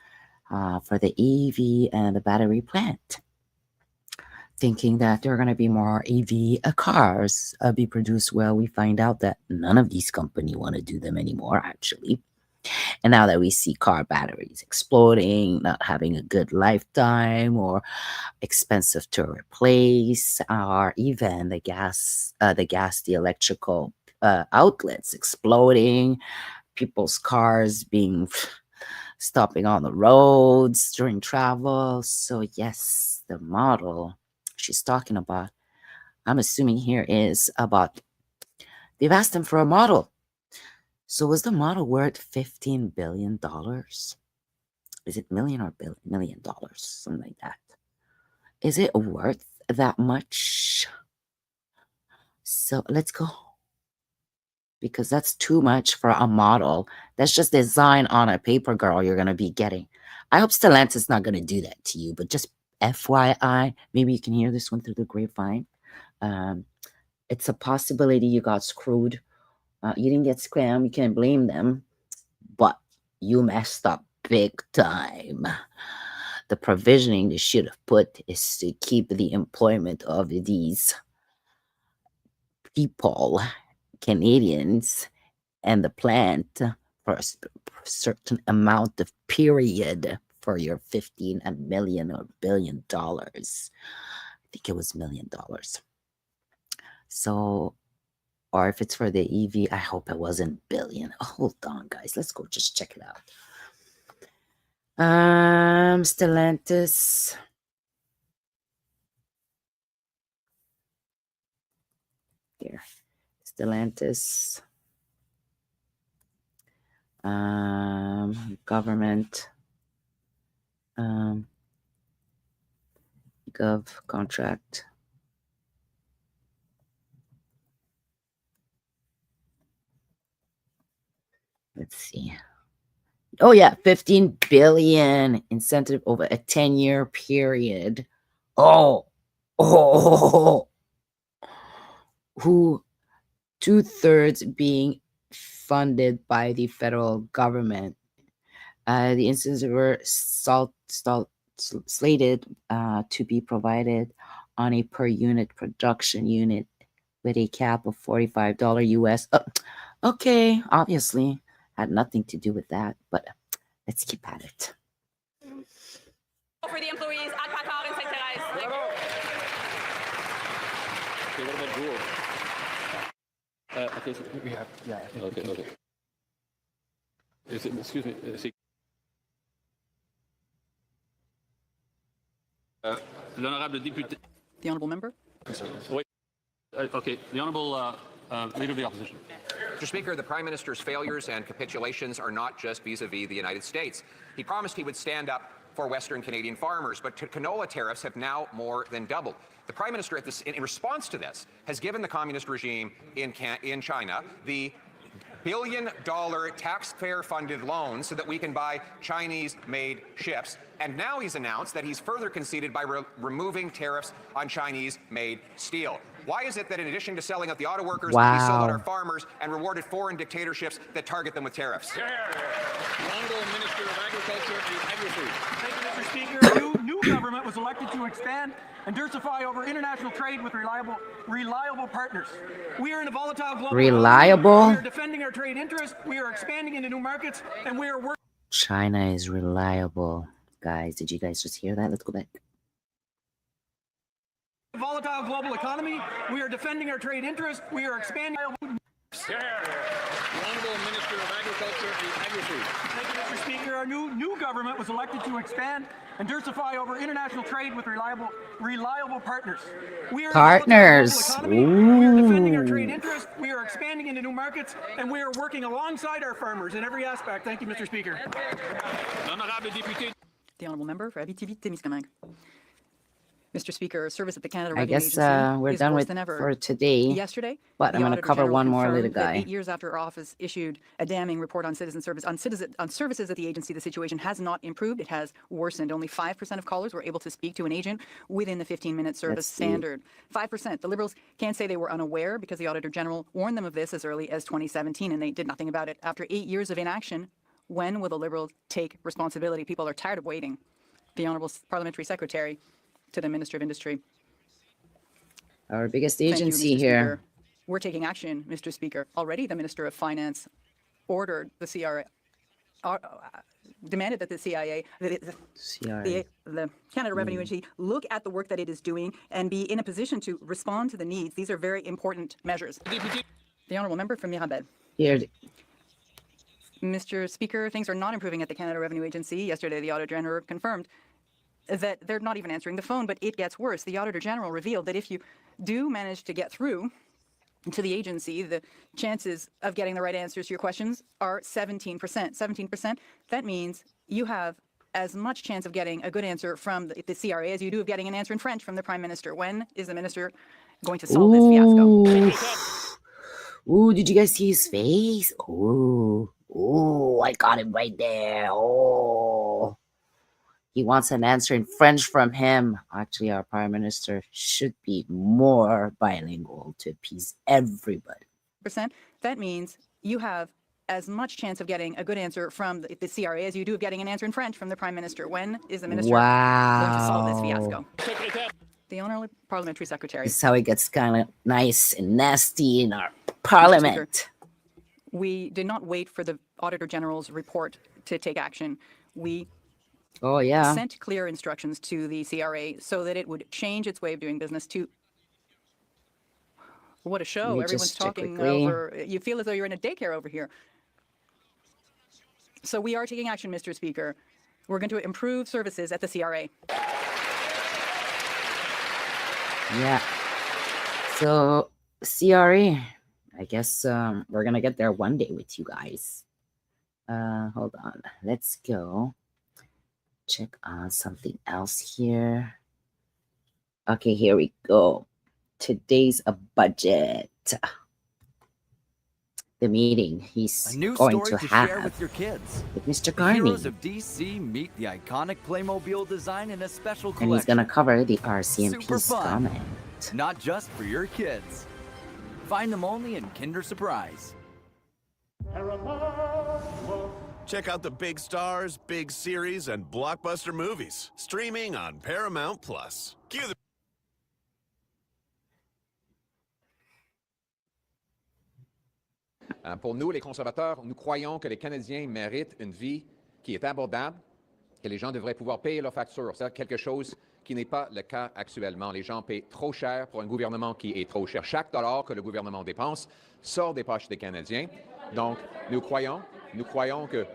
for the EV and the battery plant, thinking that there are going to be more EV cars be produced. Well, we find out that none of these companies want to do them anymore, actually. And now that we see car batteries exploding, not having a good lifetime, or expensive to replace, or even the electrical outlets exploding, people's cars being stopping on the roads during travel. So yes, the model she's talking about, I'm assuming here, is about, they've asked them for a model. So was the model worth $15 billion? Is it million or $1 million? Something like that. Is it worth that much? So let's go. Because that's too much for a model. That's just design on a paper, girl, you're going to be getting. I hope Stellantis is not going to do that to you, but just FYI, maybe you can hear this one through the grapevine. It's a possibility you got screwed. You didn't get scammed. You can't blame them. But you messed up big time. The provisioning they should have put is to keep the employment of these people, Canadians, and the plant for a certain amount of period for your $15 million or $1 billion. I think it was $1 million. So, or if it's for the EV, I hope it wasn't billion. Hold on, guys. Let's go just check it out. Stellantis. Here. Stellantis. Government. Gov contract. Let's see. Oh yeah, 15 billion incentive over a 10-year period. Who 2/3 being funded by the federal government. The incentives were slated to be provided on a per unit production unit with a cap of $45 US. Okay, obviously had nothing to do with that, but let's keep at it. For the employees at Packard and Saint-Thérèse. Okay, what about Google? Okay, so we have, okay. Excuse me, l'honorable député. The honourable member. Wait. Okay, the honourable leader of the opposition. Mr. Speaker, the Prime Minister's failures and capitulations are not just vis-a-vis the United States. He promised he would stand up for Western Canadian farmers, but canola tariffs have now more than doubled. The Prime Minister, in response to this, has given the communist regime in China the billion-dollar taxpayer-funded loans so that we can buy Chinese-made ships. And now he's announced that he's further conceded by removing tariffs on Chinese-made steel. Why is it that in addition to selling out the auto workers, we Wow. sold out our farmers and rewarded foreign dictatorships that target them with tariffs? The Honourable Minister of Agriculture and Agri-Food. Thank you, Mr. Speaker. New government was elected to expand and diversify over international trade with reliable partners. We are in a volatile global Reliable? economy. We are defending our trade interests. We are expanding into new markets, and we are working. China is reliable. Guys, did you guys just hear that? Let's go back. Volatile global economy. We are defending our trade interests. We are expanding. The Honourable Minister of Agriculture and Agri-Food. Thank you, Mr. Speaker. Our new government was elected to expand and diversify over international trade with reliable partners. We are Partners. in a volatile global economy. We are defending our Ooh. trade interests. We are expanding into new markets, and we are working alongside our farmers in every aspect. Thank you, Mr. Speaker. L'honorable député. The honourable member for Abitibi-Témiscamingue. Mr. Speaker, service at the Canada I Revenue guess Agency we're is done worse with than ever. for today. Yesterday, But the I'm going to Auditor cover General one more little confirmed that guy. 8 years after her office issued a damning report on citizen service on services at the agency, the situation has not improved. It has worsened. Only 5% of callers were able to speak to an agent within the 15-minute service Let's see. standard. 5%. The Liberals can't say they were unaware because the Auditor General warned them of this as early as 2017, and they did nothing about it. After 8 years of inaction, when will the Liberals take responsibility? People are tired of waiting. The Honourable Parliamentary Secretary to the Minister of Industry. Our biggest Thank you, agency Mr. here. Speaker. We're taking action, Mr. Speaker. Already, the Minister of Finance ordered the CRA, demanded that the CIA, the Canada Revenue Agency, look at the work that it is doing and be in a position to respond to the needs. These are very important measures. The honourable member from Mirabel. Here, Mr. Speaker, things are not improving at the Canada Revenue Agency. Yesterday, the Auditor General confirmed that they're not even answering the phone, but it gets worse. The Auditor General revealed that if you do manage to get through to the agency, the chances of getting the right answers to your questions are 17%. 17%, that means you have as much chance of getting a good answer from the CRA as you do of getting an answer in French from the Prime Minister. When is the Minister going to solve this fiasco? Ooh, did you guys see his face? Ooh, I got him right there. Oh. He wants an answer in French from him. Actually, our Prime Minister should be more bilingual to appease everybody. That means you have as much chance of getting a good answer from the CRA as you do of getting an answer in French from the Prime Minister. When is the Minister going to solve this fiasco? The Honourable Parliamentary Secretary. This is how it gets kind of nice and nasty in our Parliament. We did not wait for the Auditor General's report to take action. We sent clear instructions to the CRA so that it would change its way of doing business to... What a show. Everyone's talking over... You feel as though you're in a daycare over here. So we are taking action, Mr. Speaker. We're going to improve services at the CRA. Yeah. So, CRA, I guess we're going to get there one day with you guys. Hold on. Let's go. Check on something else here. Okay, here we go. Today's a budget. The meeting he's a new going story to share have with your kids. with Mr. The Carney. heroes of DC meet the iconic Playmobil design in a special collection. And he's going to cover the Super RCMP's fun. comment. Not just for your kids. Find them only in Kinder Surprise. Check out the big stars, big series, and blockbuster movies. Streaming on Paramount+. Cue the... Pour nous, les conservateurs, nous croyons que les Canadiens méritent une vie qui est abordable, que les gens devraient pouvoir payer leurs factures. C'est quelque chose qui n'est pas le cas actuellement. Les gens paient trop cher pour un gouvernement qui est trop cher. Chaque dollar que le gouvernement dépense sort des poches des Canadiens. Donc, nous croyons que...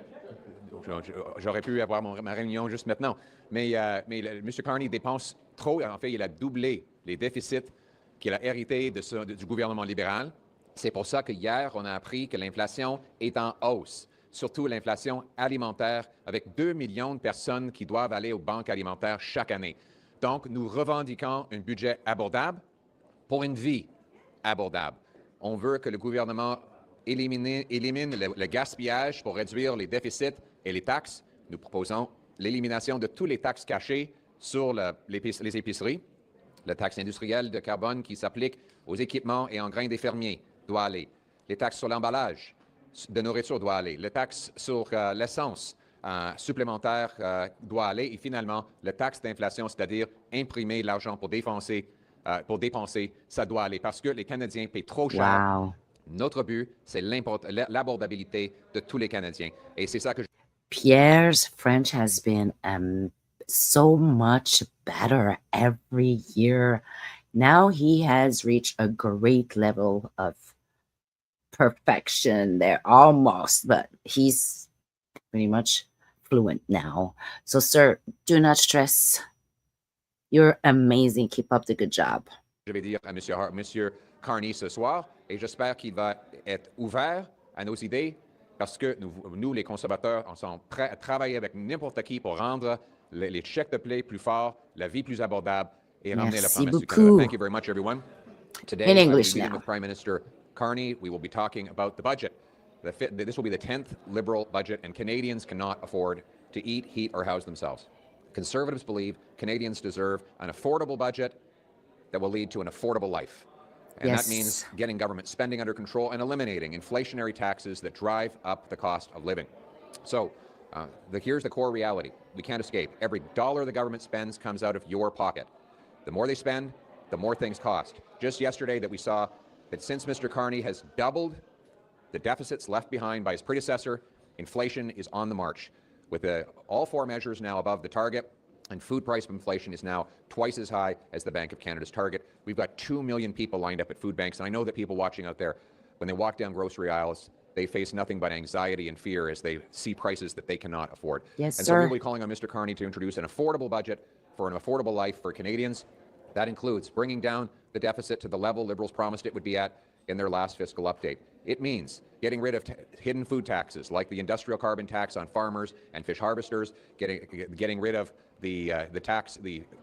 J'aurais pu avoir ma réunion juste maintenant, mais M. Carney dépense trop. En fait, il a doublé les déficits qu'il a hérités du gouvernement libéral. C'est pour ça qu'hier, on a appris que l'inflation est en hausse, surtout l'inflation alimentaire, avec 2 millions de personnes qui doivent aller aux banques alimentaires chaque année. Donc, nous revendiquons un budget abordable pour une vie abordable. On veut que le gouvernement élimine le gaspillage pour réduire les déficits et les taxes. Nous proposons l'élimination de toutes les taxes cachées sur les épiceries. La taxe industrielle de carbone qui s'applique aux équipements et engrais des fermiers doit aller. Les taxes sur l'emballage de nourriture doit aller. La taxe sur l'essence supplémentaire doit aller. Et finalement, la taxe d'inflation, c'est-à-dire imprimer l'argent pour dépenser, ça doit aller. Parce que les Canadiens paient trop cher. Wow. Notre but, c'est l'abordabilité de tous les Canadiens. Et c'est ça que Pierre's French has been so much better every year. Now he has reached a great level of perfection there, almost, but he's pretty much fluent now. So, sir, do not stress. You're amazing. Keep up the good job. je vais dire à M. Carney ce soir, et j'espère qu'il va être ouvert à nos idées, parce que nous les conservateurs, on sommes prêts à travailler avec n'importe qui pour rendre les chèques de paie plus forts, la vie plus abordable, et ramener la promesse du Canada. Thank you very much, everyone. Today, In English meeting now. with Prime Minister Carney, we will be talking about the budget. This will be the 10th Liberal budget, and Canadians cannot afford to eat, heat, or house themselves. Conservatives believe Canadians deserve an affordable budget that will lead to an affordable life. And Yes. that means getting government spending under control and eliminating inflationary taxes that drive up the cost of living. So here's the core reality. We can't escape. Every dollar the government spends comes out of your pocket. The more they spend, the more things cost. Just yesterday that we saw that since Mr. Carney has doubled the deficits left behind by his predecessor, inflation is on the march. With all four measures now above the target, and food price inflation is now twice as high as the Bank of Canada's target. We've got 2 million people lined up at food banks, and I know that people watching out there, when they walk down grocery aisles, they face nothing but anxiety and fear as they see prices that they cannot afford. Yes, and sir. so we'll be calling on Mr. Carney to introduce an affordable budget for an affordable life for Canadians. That includes bringing down the deficit to the level Liberals promised it would be at in their last fiscal update. It means getting rid of hidden food taxes like the industrial carbon tax on farmers and fish harvesters, getting rid of the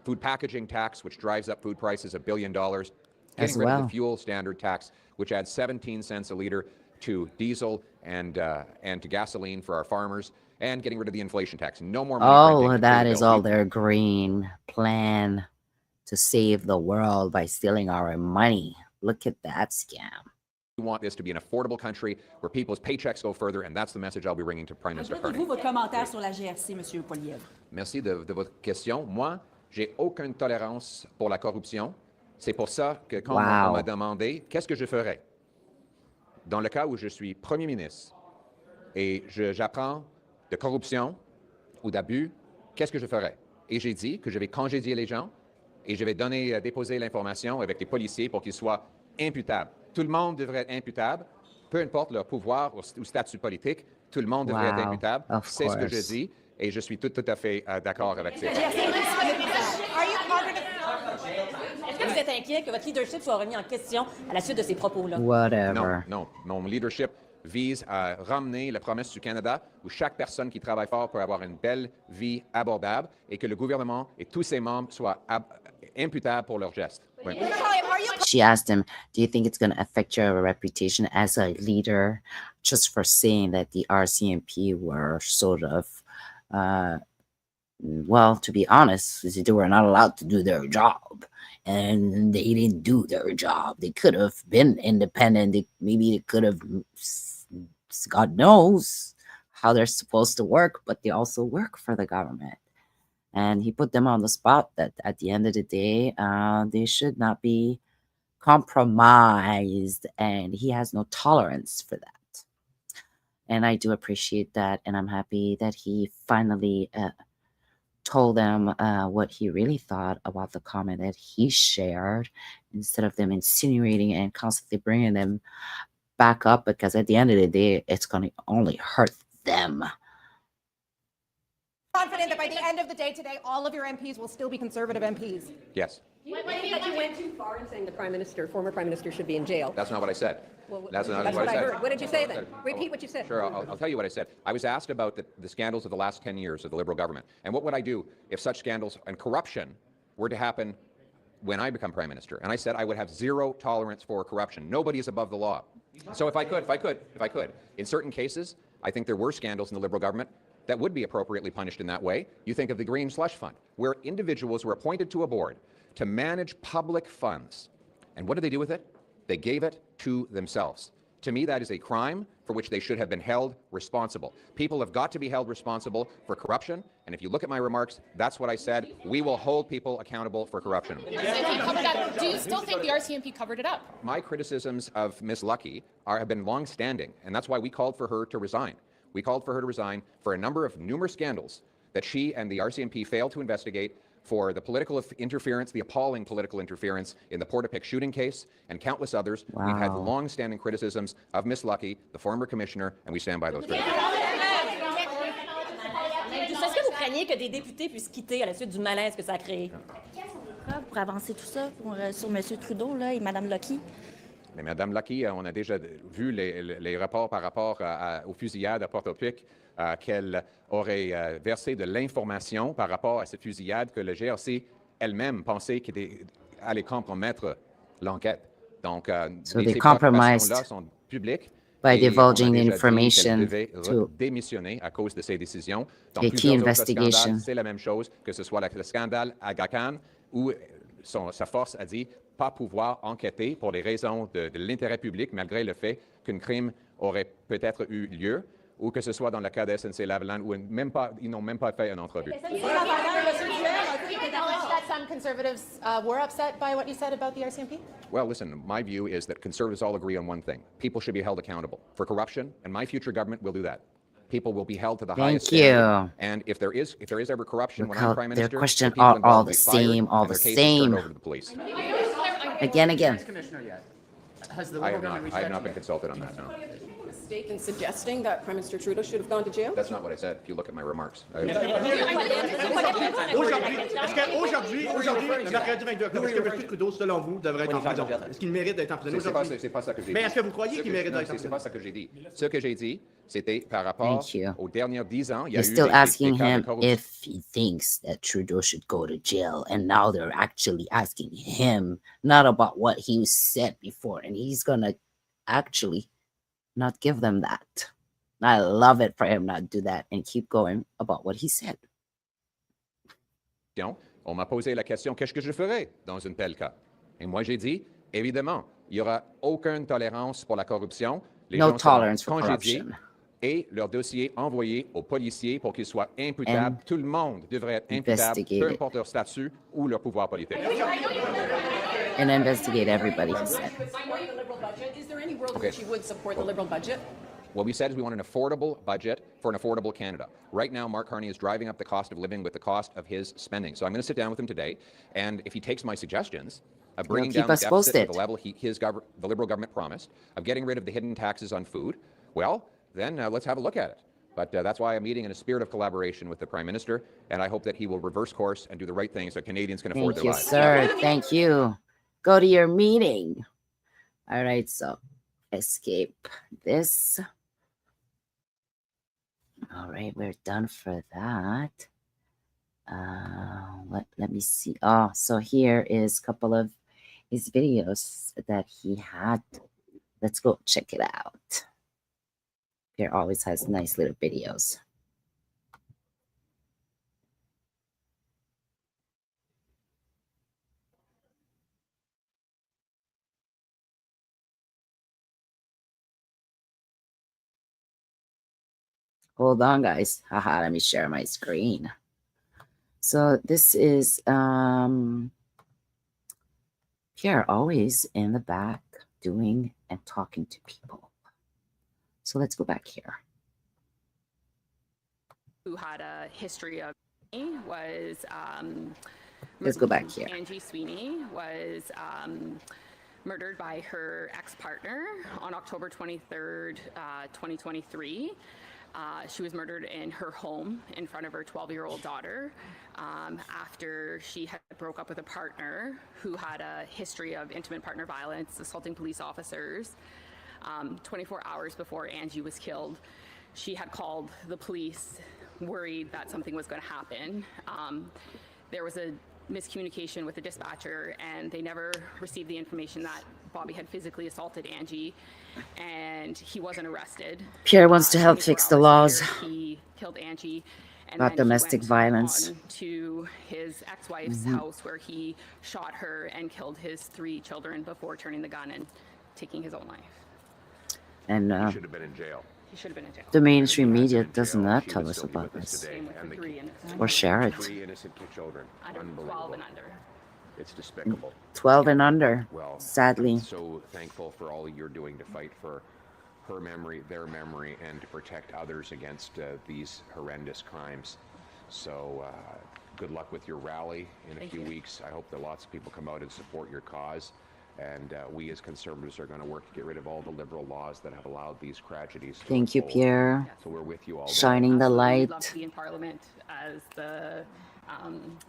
food packaging tax, which drives up food prices $1 billion, getting rid of the fuel standard tax, which adds 17 cents a liter to diesel and to gasoline for our farmers, and getting rid of the inflation tax. No more money All printing of to pay that the is bill. all their green plan to save the world by stealing our money. Look at that scam. We want this to be an affordable country where people's paychecks go further, and that's the message I'll be bringing to Prime Minister Carney. Vous votre commentaire sur la GRC, Monsieur Poiliévre. Merci de votre question. Moi, j'ai aucune tolérance pour la corruption. C'est pour ça que quand on m'a demandé qu'est-ce que je ferais dans le cas où je suis Premier ministre et j'apprends de corruption ou d'abus, qu'est-ce que je ferais? Et j'ai dit que je vais congédier les gens et je vais déposer l'information avec les policiers pour qu'ils soient imputables. Tout le monde devrait être imputable, peu importe leur pouvoir ou statut politique, tout le monde devrait être imputable. C'est ce que je dis et je suis tout à fait d'accord avec ça. Est-ce que vous êtes inquiet que votre leadership soit remis en question à la suite de ces propos-là? Whatever. Non, mon leadership vise à ramener la promesse du Canada où chaque personne qui travaille fort peut avoir une belle vie abordable et que le gouvernement et tous ses membres soient imputables pour leurs gestes. Oui. She asked him, do you think it's going to affect your reputation as a leader just for saying that the RCMP were sort of, well, to be honest, they were not allowed to do their job. And they didn't do their job. They could have been independent. Maybe they could have, God knows how they're supposed to work, but they also work for the government. And he put them on the spot that at the end of the day, they should not be compromised. And he has no tolerance for that. And I do appreciate that. And I'm happy that he finally told them what he really thought about the comment that he shared, instead of them insinuating and constantly bringing them back up, because at the end of the day, it's going to only hurt them. Confident that by the end of the day today, all of your MPs will still be Conservative MPs. Yes. Do you think that you went too far in saying the former Prime Minister should be in jail? That's not what I said. Well, that's not what what I I said. heard. What did you say then? Repeat what you said. Sure, I'll tell you what I said. I was asked about the scandals of the last 10 years of the Liberal government. And what would I do if such scandals and corruption were to happen when I become Prime Minister? And I said I would have zero tolerance for corruption. Nobody is above the law. So if I could, in certain cases, I think there were scandals in the Liberal government that would be appropriately punished in that way. You think of the Green Slush Fund, where individuals were appointed to a board to manage public funds. And what did they do with it? They gave it to themselves. To me, that is a crime for which they should have been held responsible. People have got to be held responsible for corruption. And if you look at my remarks, that's what I said. We will hold people accountable for corruption. Do you still think the RCMP covered it up? My criticisms of Ms. Lucky have been long-standing, and that's why we called for her to resign. We called for her to resign for a number of numerous scandals that she and the RCMP failed to investigate, for the political interference, the appalling political interference in the Portapique shooting case, and countless others. Wow. We've had long-standing criticisms of Ms. Lucky, the former commissioner, and we stand by those criticisms. Est-ce que vous craignez que des députés puissent quitter à la suite du malaise que ça a créé? Pour avancer tout ça sur M. Trudeau là, et Mme Lucky? Mais Mme Lucky, on a déjà vu les rapports par rapport aux fusillades à Portapique, qu'elle aurait versé de l'information par rapport à cette fusillade que le GRC elle-même pensait qu'elle allait compromettre l'enquête. Donc, So they ces préoccupations-là compromised sont publiques. by Et divulging on a déjà dit information qu'elle devait to démissionner à cause de ces décisions. Dans a key plusieurs autres investigation. scandales, c'est la même chose, que ce soit le scandale à Gacan, où sa force a dit pas pouvoir enquêter pour des raisons de l'intérêt public, malgré le fait qu'un crime aurait peut-être eu lieu, ou que ce soit dans le cas de SNC-Lavalin, où ils n'ont même pas fait une entrevue. That some conservatives were upset by what you said about the RCMP? Well, listen, my view is that conservatives all agree on one thing. People should be held accountable for corruption, and my future government will do that. People will be held to the highest standard. And if there is ever corruption when I'm Prime Minister, their questions the people are involved all will the be fired same, all and the their cases same. turned over to the police. Again. Commissioner yet? Has the I Liberal have government not reached been consulted on that, no. Mistake in suggesting that Prime Minister Trudeau should have gone to jail? That's not what I said, if you look at my remarks. Aujourd'hui, le mercredi 22 octobre, est-ce que M. Trudeau, selon vous, devrait être en prison? Est-ce qu'il mérite d'être en prison aujourd'hui? C'est pas ça que j'ai dit. Mais est-ce que vous croyez qu'il mérite d'être en C'est prison? pas ça que j'ai dit. Ce que j'ai dit, c'était par rapport aux dernières 10 ans, il y a They're eu still des asking cas de him corruption. if he thinks that Trudeau should go to jail, and now they're actually asking him not about what he said before, and he's gonna actually not give them that. I love it for him not to do that and keep going about what he said. On m'a posé la question, qu'est-ce que je ferais dans un tel cas? Et moi, j'ai dit, évidemment, il n'y aura aucune tolérance pour la corruption. Les No gens seront tolerance for congédiés corruption. et leur dossier envoyé aux policiers pour qu'ils soient imputables. Tout le monde devrait être imputable, peu Investigated. importe leur statut ou leur pouvoir politique. And investigate everybody, he said. Is there any world in Okay. which you would support the Liberal budget? What we said is we want an affordable budget for an affordable Canada. Right now, Mark Carney is driving up the cost of living with the cost of his spending. So I'm going to sit down with him today, and if he takes my suggestions of bringing keep down the us deficit to posted. the level the Liberal government promised, of getting rid of the hidden taxes on food, well, then let's have a look at it. But that's why I'm meeting in a spirit of collaboration with the Prime Minister, and I hope that he will reverse course and do the right thing so Canadians can afford Thank their you, lives. sir. Thank you. Go to your meeting. All right, so escape this. All right, we're done for that. Let me see. Oh, so here is a couple of his videos that he had. Let's go check it out. Pierre always has nice little videos. Hold on, guys. Haha, let me share my screen. So this is Pierre always in the back doing and talking to people. So let's go back here. Who had a history of was Let's go back here. Angie Sweeney was murdered by her ex-partner on October 23rd, 2023. She was murdered in her home in front of her 12-year-old daughter after she had broke up with a partner who had a history of intimate partner violence, assaulting police officers. 24 hours before Angie was killed, she had called the police, worried that something was going to happen. There was a miscommunication with the dispatcher, and they never received the information that Bobby had physically assaulted Angie, and he wasn't arrested. Pierre wants to help fix the laws. He killed Angie, And About then he domestic went violence. on to his ex-wife's house where he shot her and killed his 3 children before turning the gun and taking his own life. And He should have been in jail. He should have been in jail. the mainstream media does not tell us about this. Same with the 3 innocent Or share it. 3 innocent children. under 12 Unbelievable. and under. It's despicable. 12 and under, Well, sadly. I'm so thankful for all you're doing to fight for her memory, their memory, and to protect others against these horrendous crimes. So good luck with your rally in a few weeks. I hope that lots of people come out and support your cause. And we as conservatives are going to work to get rid of all the liberal laws that have allowed these tragedies to Thank you, unfold. Pierre. So we're with you all. Shining the Absolutely. We'd love light. to be in Parliament as the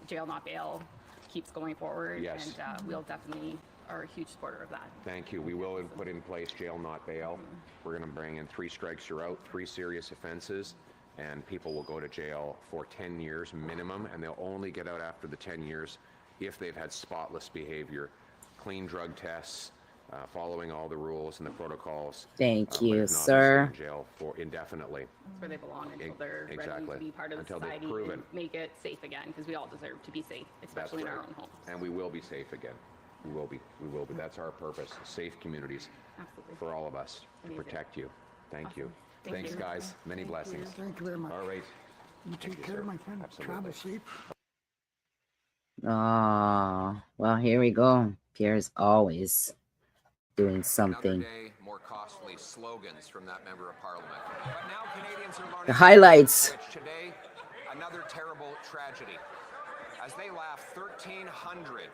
jail not bail keeps going forward. Yes. And we'll definitely are a huge supporter of that. Thank you. We will put in place jail, not bail. We're going to bring in 3 strikes, you're out, 3 serious offenses, and people will go to jail for 10 years minimum, and they'll only get out after the 10 years if they've had spotless behavior, clean drug tests, following all the rules and the protocols. Thank but you, if not, they'll sir. stay in jail for indefinitely. That's where they belong until they're ready Exactly. to be part of Until they've society proven. and make it safe again, because we all deserve to be safe, especially in our own homes. And we will be safe again. We will be. We will be. That's our purpose. Safe communities for all of us to protect you. Thank you. Thank Thanks, you. guys. Many blessings. Thank you very much. All right. You take care, my friend. Travel safe. Ah, well, here we go. Pierre's always doing something. Another day, more costly slogans from that member of parliament. But now Canadians are learning The highlights. which today, another terrible tragedy. As they laugh, 1,200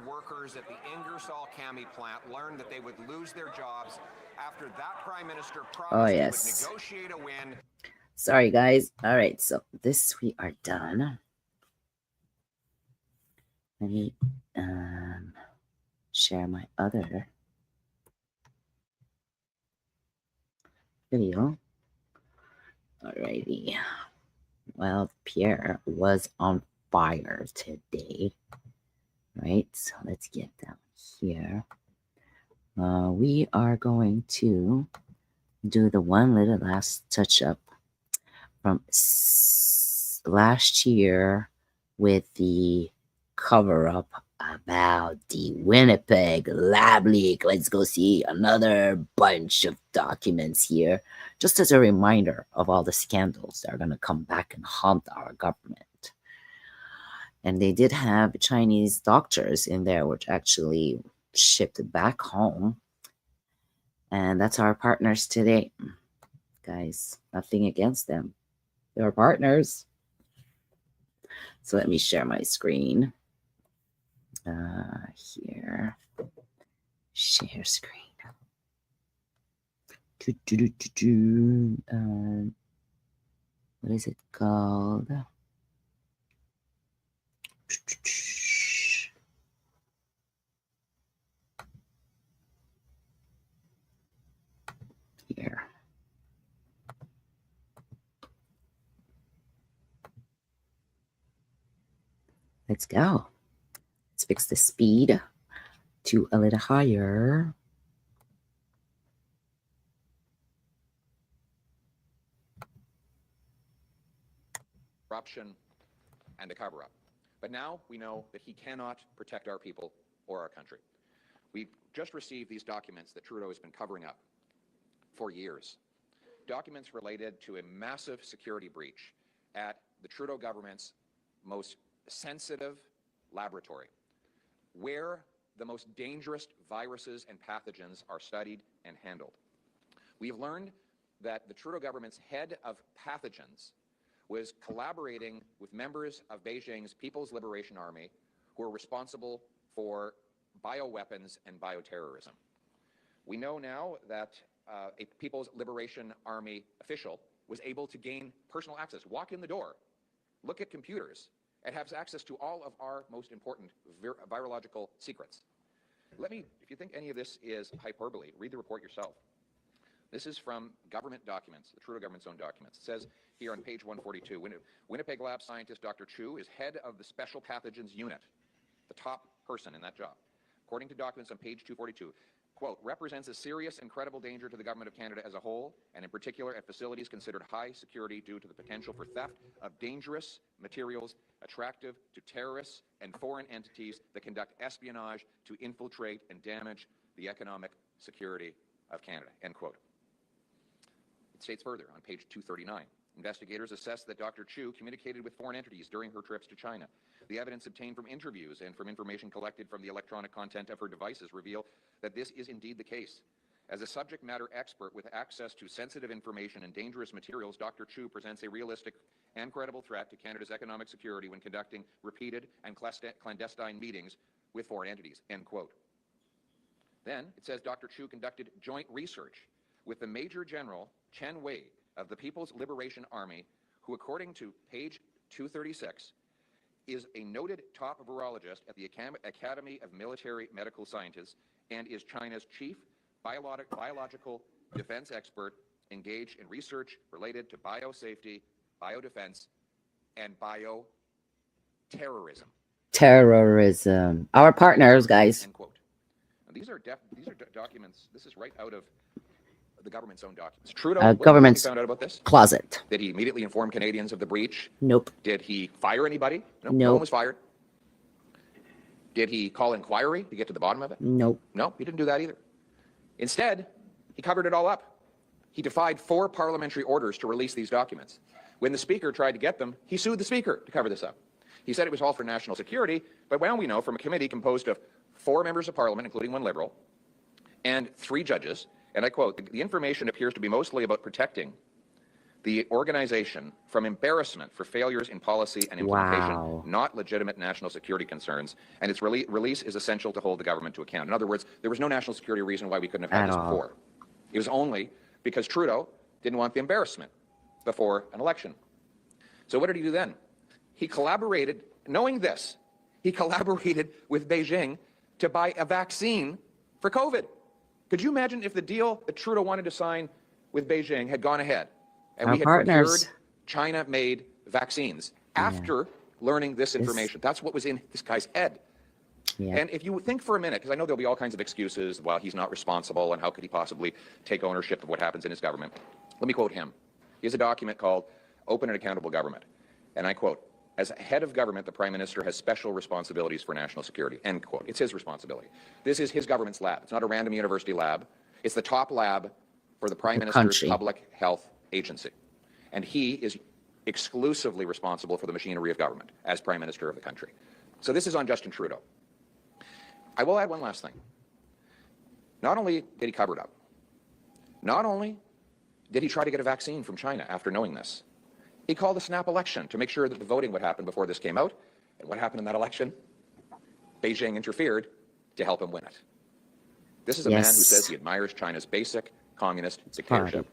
workers at the Ingersoll Cami plant learned that they would lose their jobs after that prime minister promised he yes. would negotiate a win. Sorry, guys. All right, so this we are done. Let me share my other video. Alrighty. Well, Pierre was on fire today. Right, so let's get down here. We are going to do the one little last touch up from last year with the cover up about the Winnipeg lab leak. Let's go see another bunch of documents here, just as a reminder of all the scandals that are going to come back and haunt our government. And they did have Chinese doctors in there, which actually shipped back home. And that's our partners today. Guys, nothing against them. They're partners. So let me share my screen. Here. Share screen. What is it called? Here. Let's go. Let's fix the speed to a little higher. Corruption and a cover-up. But now we know that he cannot protect our people or our country. We've just received these documents that Trudeau has been covering up for years. Documents related to a massive security breach at the Trudeau government's most sensitive laboratory, where the most dangerous viruses and pathogens are studied and handled. We've learned that the Trudeau government's head of pathogens was collaborating with members of Beijing's People's Liberation Army who are responsible for bioweapons and bioterrorism. We know now that a People's Liberation Army official was able to gain personal access, walk in the door, look at computers, and have access to all of our most important virological secrets. Let me, if you think any of this is hyperbole, read the report yourself. This is from government documents, the Trudeau government's own documents. It says here on page 142, Winnipeg lab scientist Dr. Chu is head of the Special Pathogens Unit, the top person in that job. According to documents on page 242, quote, represents a serious and credible danger to the government of Canada as a whole, and in particular at facilities considered high security due to the potential for theft of dangerous materials attractive to terrorists and foreign entities that conduct espionage to infiltrate and damage the economic security of Canada, end quote. It states further on page 239, investigators assessed that Dr. Chu communicated with foreign entities during her trips to China. The evidence obtained from interviews and from information collected from the electronic content of her devices reveal that this is indeed the case. As a subject matter expert with access to sensitive information and dangerous materials, Dr. Chu presents a realistic and credible threat to Canada's economic security when conducting repeated and clandestine meetings with foreign entities, end quote. Then it says Dr. Chu conducted joint research with the Major General Chen Wei of the People's Liberation Army, who, according to page 236, is a noted top virologist at the Academy of Military Medical Sciences and is China's chief biological defense expert engaged in research related to biosafety, biodefense, and bioterrorism. Terrorism. Our partners, guys. End quote. Now, these are documents. This is right out of the government's own documents. Trudeau, government's found out about this? Closet. Did he immediately inform Canadians of the breach? Nope. Did he fire anybody? No, nope. No one was fired. Did he call inquiry to get to the bottom of it? Nope. No, he didn't do that either. Instead, he covered it all up. He defied 4 parliamentary orders to release these documents. When the Speaker tried to get them, he sued the Speaker to cover this up. He said it was all for national security, but well, we know from a committee composed of 4 members of Parliament, including 1 Liberal, and 3 judges, and I quote, the information appears to be mostly about protecting the organization from embarrassment for failures in policy and implementation, not legitimate national security concerns, and its release is essential to hold the government to account. In other words, there was no national security reason why we couldn't have had this before. It was only because Trudeau didn't want the embarrassment before an election. So what did he do then? He collaborated, knowing this, he collaborated with Beijing to buy a vaccine for COVID. Could you imagine if the deal that Trudeau wanted to sign with Beijing had gone ahead and we had procured China-made vaccines after learning this information? That's what was in this guy's head. Yeah. And if you think for a minute, because I know there'll be all kinds of excuses, well, he's not responsible and how could he possibly take ownership of what happens in his government? Let me quote him. He has a document called Open and Accountable Government. And I quote, as head of government, the Prime Minister has special responsibilities for national security, end quote. It's his responsibility. This is his government's lab. It's not a random university lab. It's the top lab for the Prime Minister's public health agency. And he is exclusively responsible for the machinery of government as Prime Minister of the country. So this is on Justin Trudeau. I will add one last thing. Not only did he cover it up, not only did he try to get a vaccine from China after knowing this, he called a snap election to make sure that the voting would happen before this came out. And what happened in that election? Beijing interfered to help him win it. This is a man who says he admires China's basic communist dictatorship.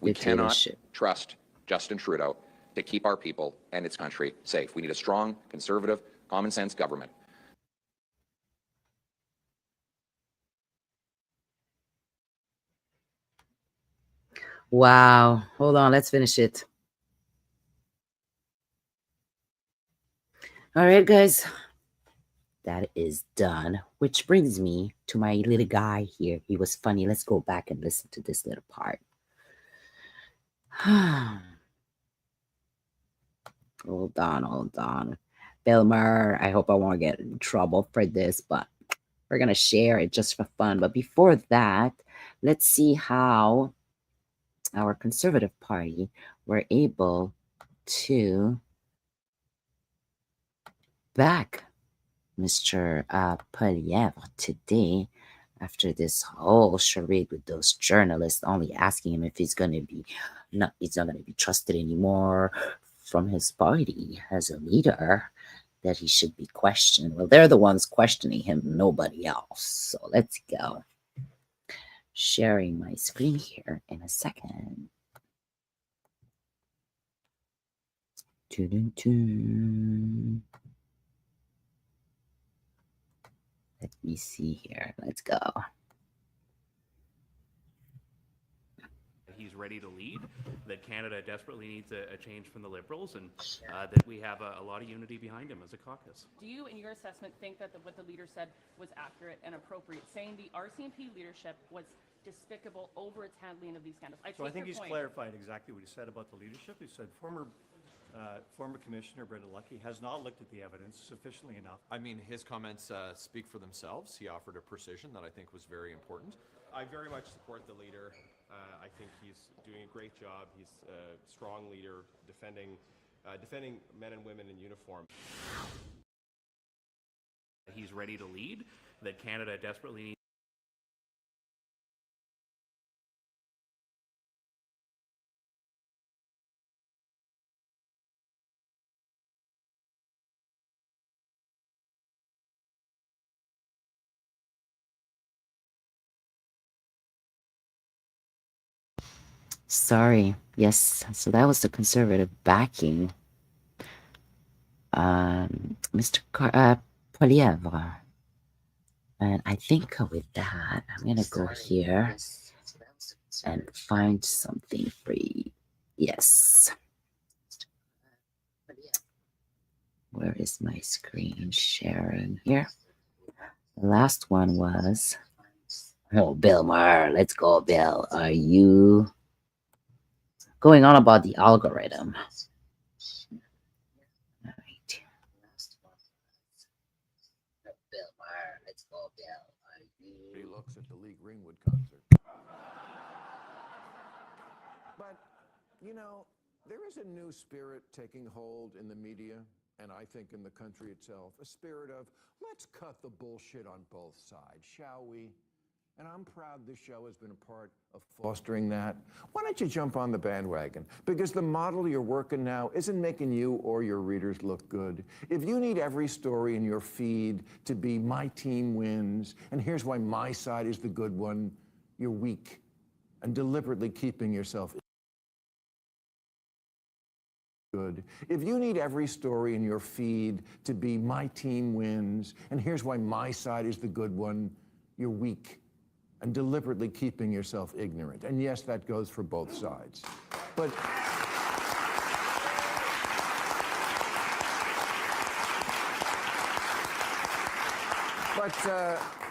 We cannot trust Justin Trudeau to keep our people and its country safe. We need a strong, conservative, common sense government. Wow. Hold on. Let's finish it. All right, guys. That is done. Which brings me to my little guy here. He was funny. Let's go back and listen to this little part. Hold on. Belmar, I hope I won't get in trouble for this, but we're going to share it just for fun. But before that, let's see how our Conservative Party were able to back Mr. Poiliévre today after this whole charade with those journalists only asking him if he's not going to be trusted anymore from his party as a leader, that he should be questioned. Well, they're the ones questioning him, nobody else. So let's go. Sharing my screen here in a second. Let me see here. Let's go. he's ready to lead, that Canada desperately needs a change from the Liberals, and that we have a lot of unity behind him as a caucus. Do you, in your assessment, think that what the leader said was accurate and appropriate, saying the RCMP leadership was despicable over its handling of these scandals? So I think he's clarified exactly what he said about the leadership. He said former Commissioner Brenda Lucki has not looked at the evidence sufficiently enough. I mean, his comments speak for themselves. He offered a precision that I think was very important. I very much support the leader. I think he's doing a great job. He's a strong leader, defending men and women in uniform. He's ready to lead, that Canada desperately needs. Sorry. Yes, so that was the Conservative backing. Mr. Poiliévre. And I think with that, I'm going to go here and find something for you. Yes. Where is my screen sharing here? The last one was, oh, Bill Maher. Let's go, Bill. Are you going on about the algorithm? All right. Bill Maher. Let's go, Bill. He looks at the Lee Greenwood concert. But, you know, there is a new spirit taking hold in the media, and I think in the country itself, a spirit of, let's cut the bullshit on both sides, shall we? And I'm proud this show has been a part of fostering that. Why don't you jump on the bandwagon? Because the model you're working now isn't making you or your readers look good. If you need every story in your feed to be my team wins, and here's why my side is the good one, you're weak and deliberately keeping yourself good. If you need every story in your feed to be my team wins, and here's why my side is the good one, you're weak and deliberately keeping yourself ignorant. And yes, that goes for both sides. But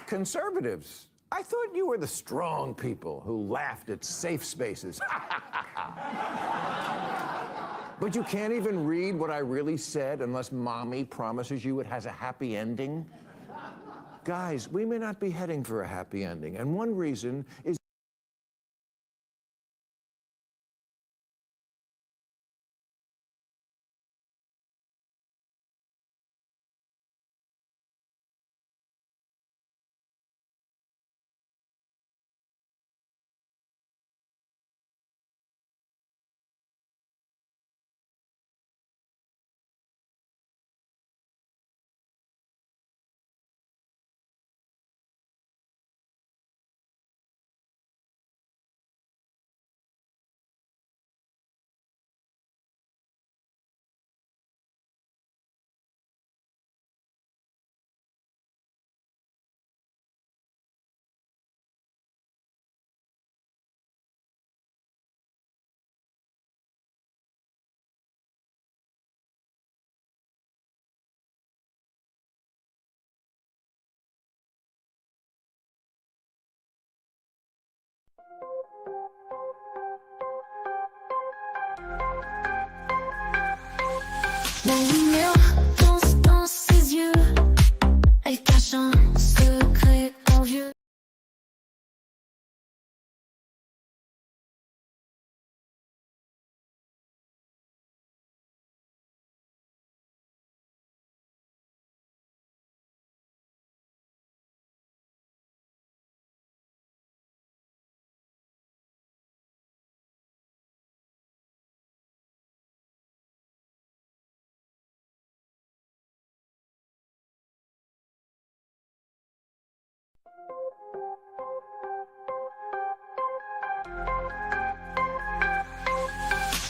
conservatives, I thought you were the strong people who laughed at safe spaces. But you can't even read what I really said unless mommy promises you it has a happy ending. Guys, we may not be heading for a happy ending, and one reason is La lumière danse dans ses yeux, elle cache un secret envieux.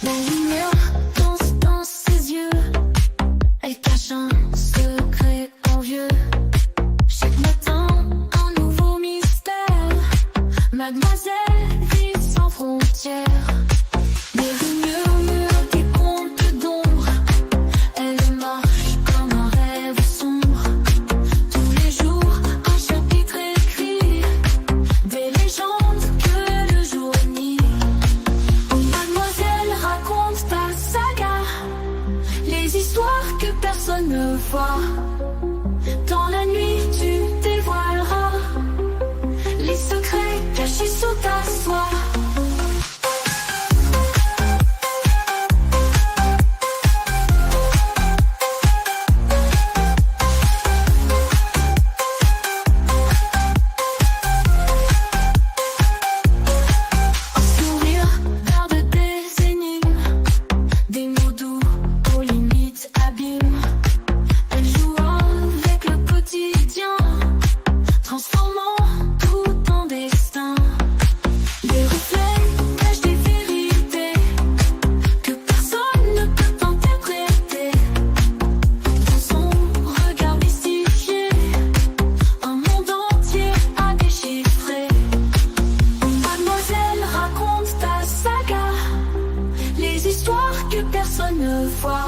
La lumière danse dans ses yeux, elle cache un secret envieux. Chaque matin, un nouveau mystère. Mademoiselle vit sans frontières. cimetière. Des murmures, des contes d'ombre. Elle marche comme un rêve sombre. Tous les jours, un chapitre écrit. Des légendes que le jour nie. Mademoiselle raconte ta saga. Les histoires que personne ne voit. Dans la nuit, tu dévoileras les secrets cachés sous ta soie. Un sourire garde des énigmes, des mots doux aux limites abîmes. Elle joue avec le quotidien, transformant tout en destin. Des reflets cachent des vérités que personne ne peut interpréter. Dans son regard mystifié, un monde entier à déchiffrer. Mademoiselle raconte ta saga, les histoires que personne ne voit.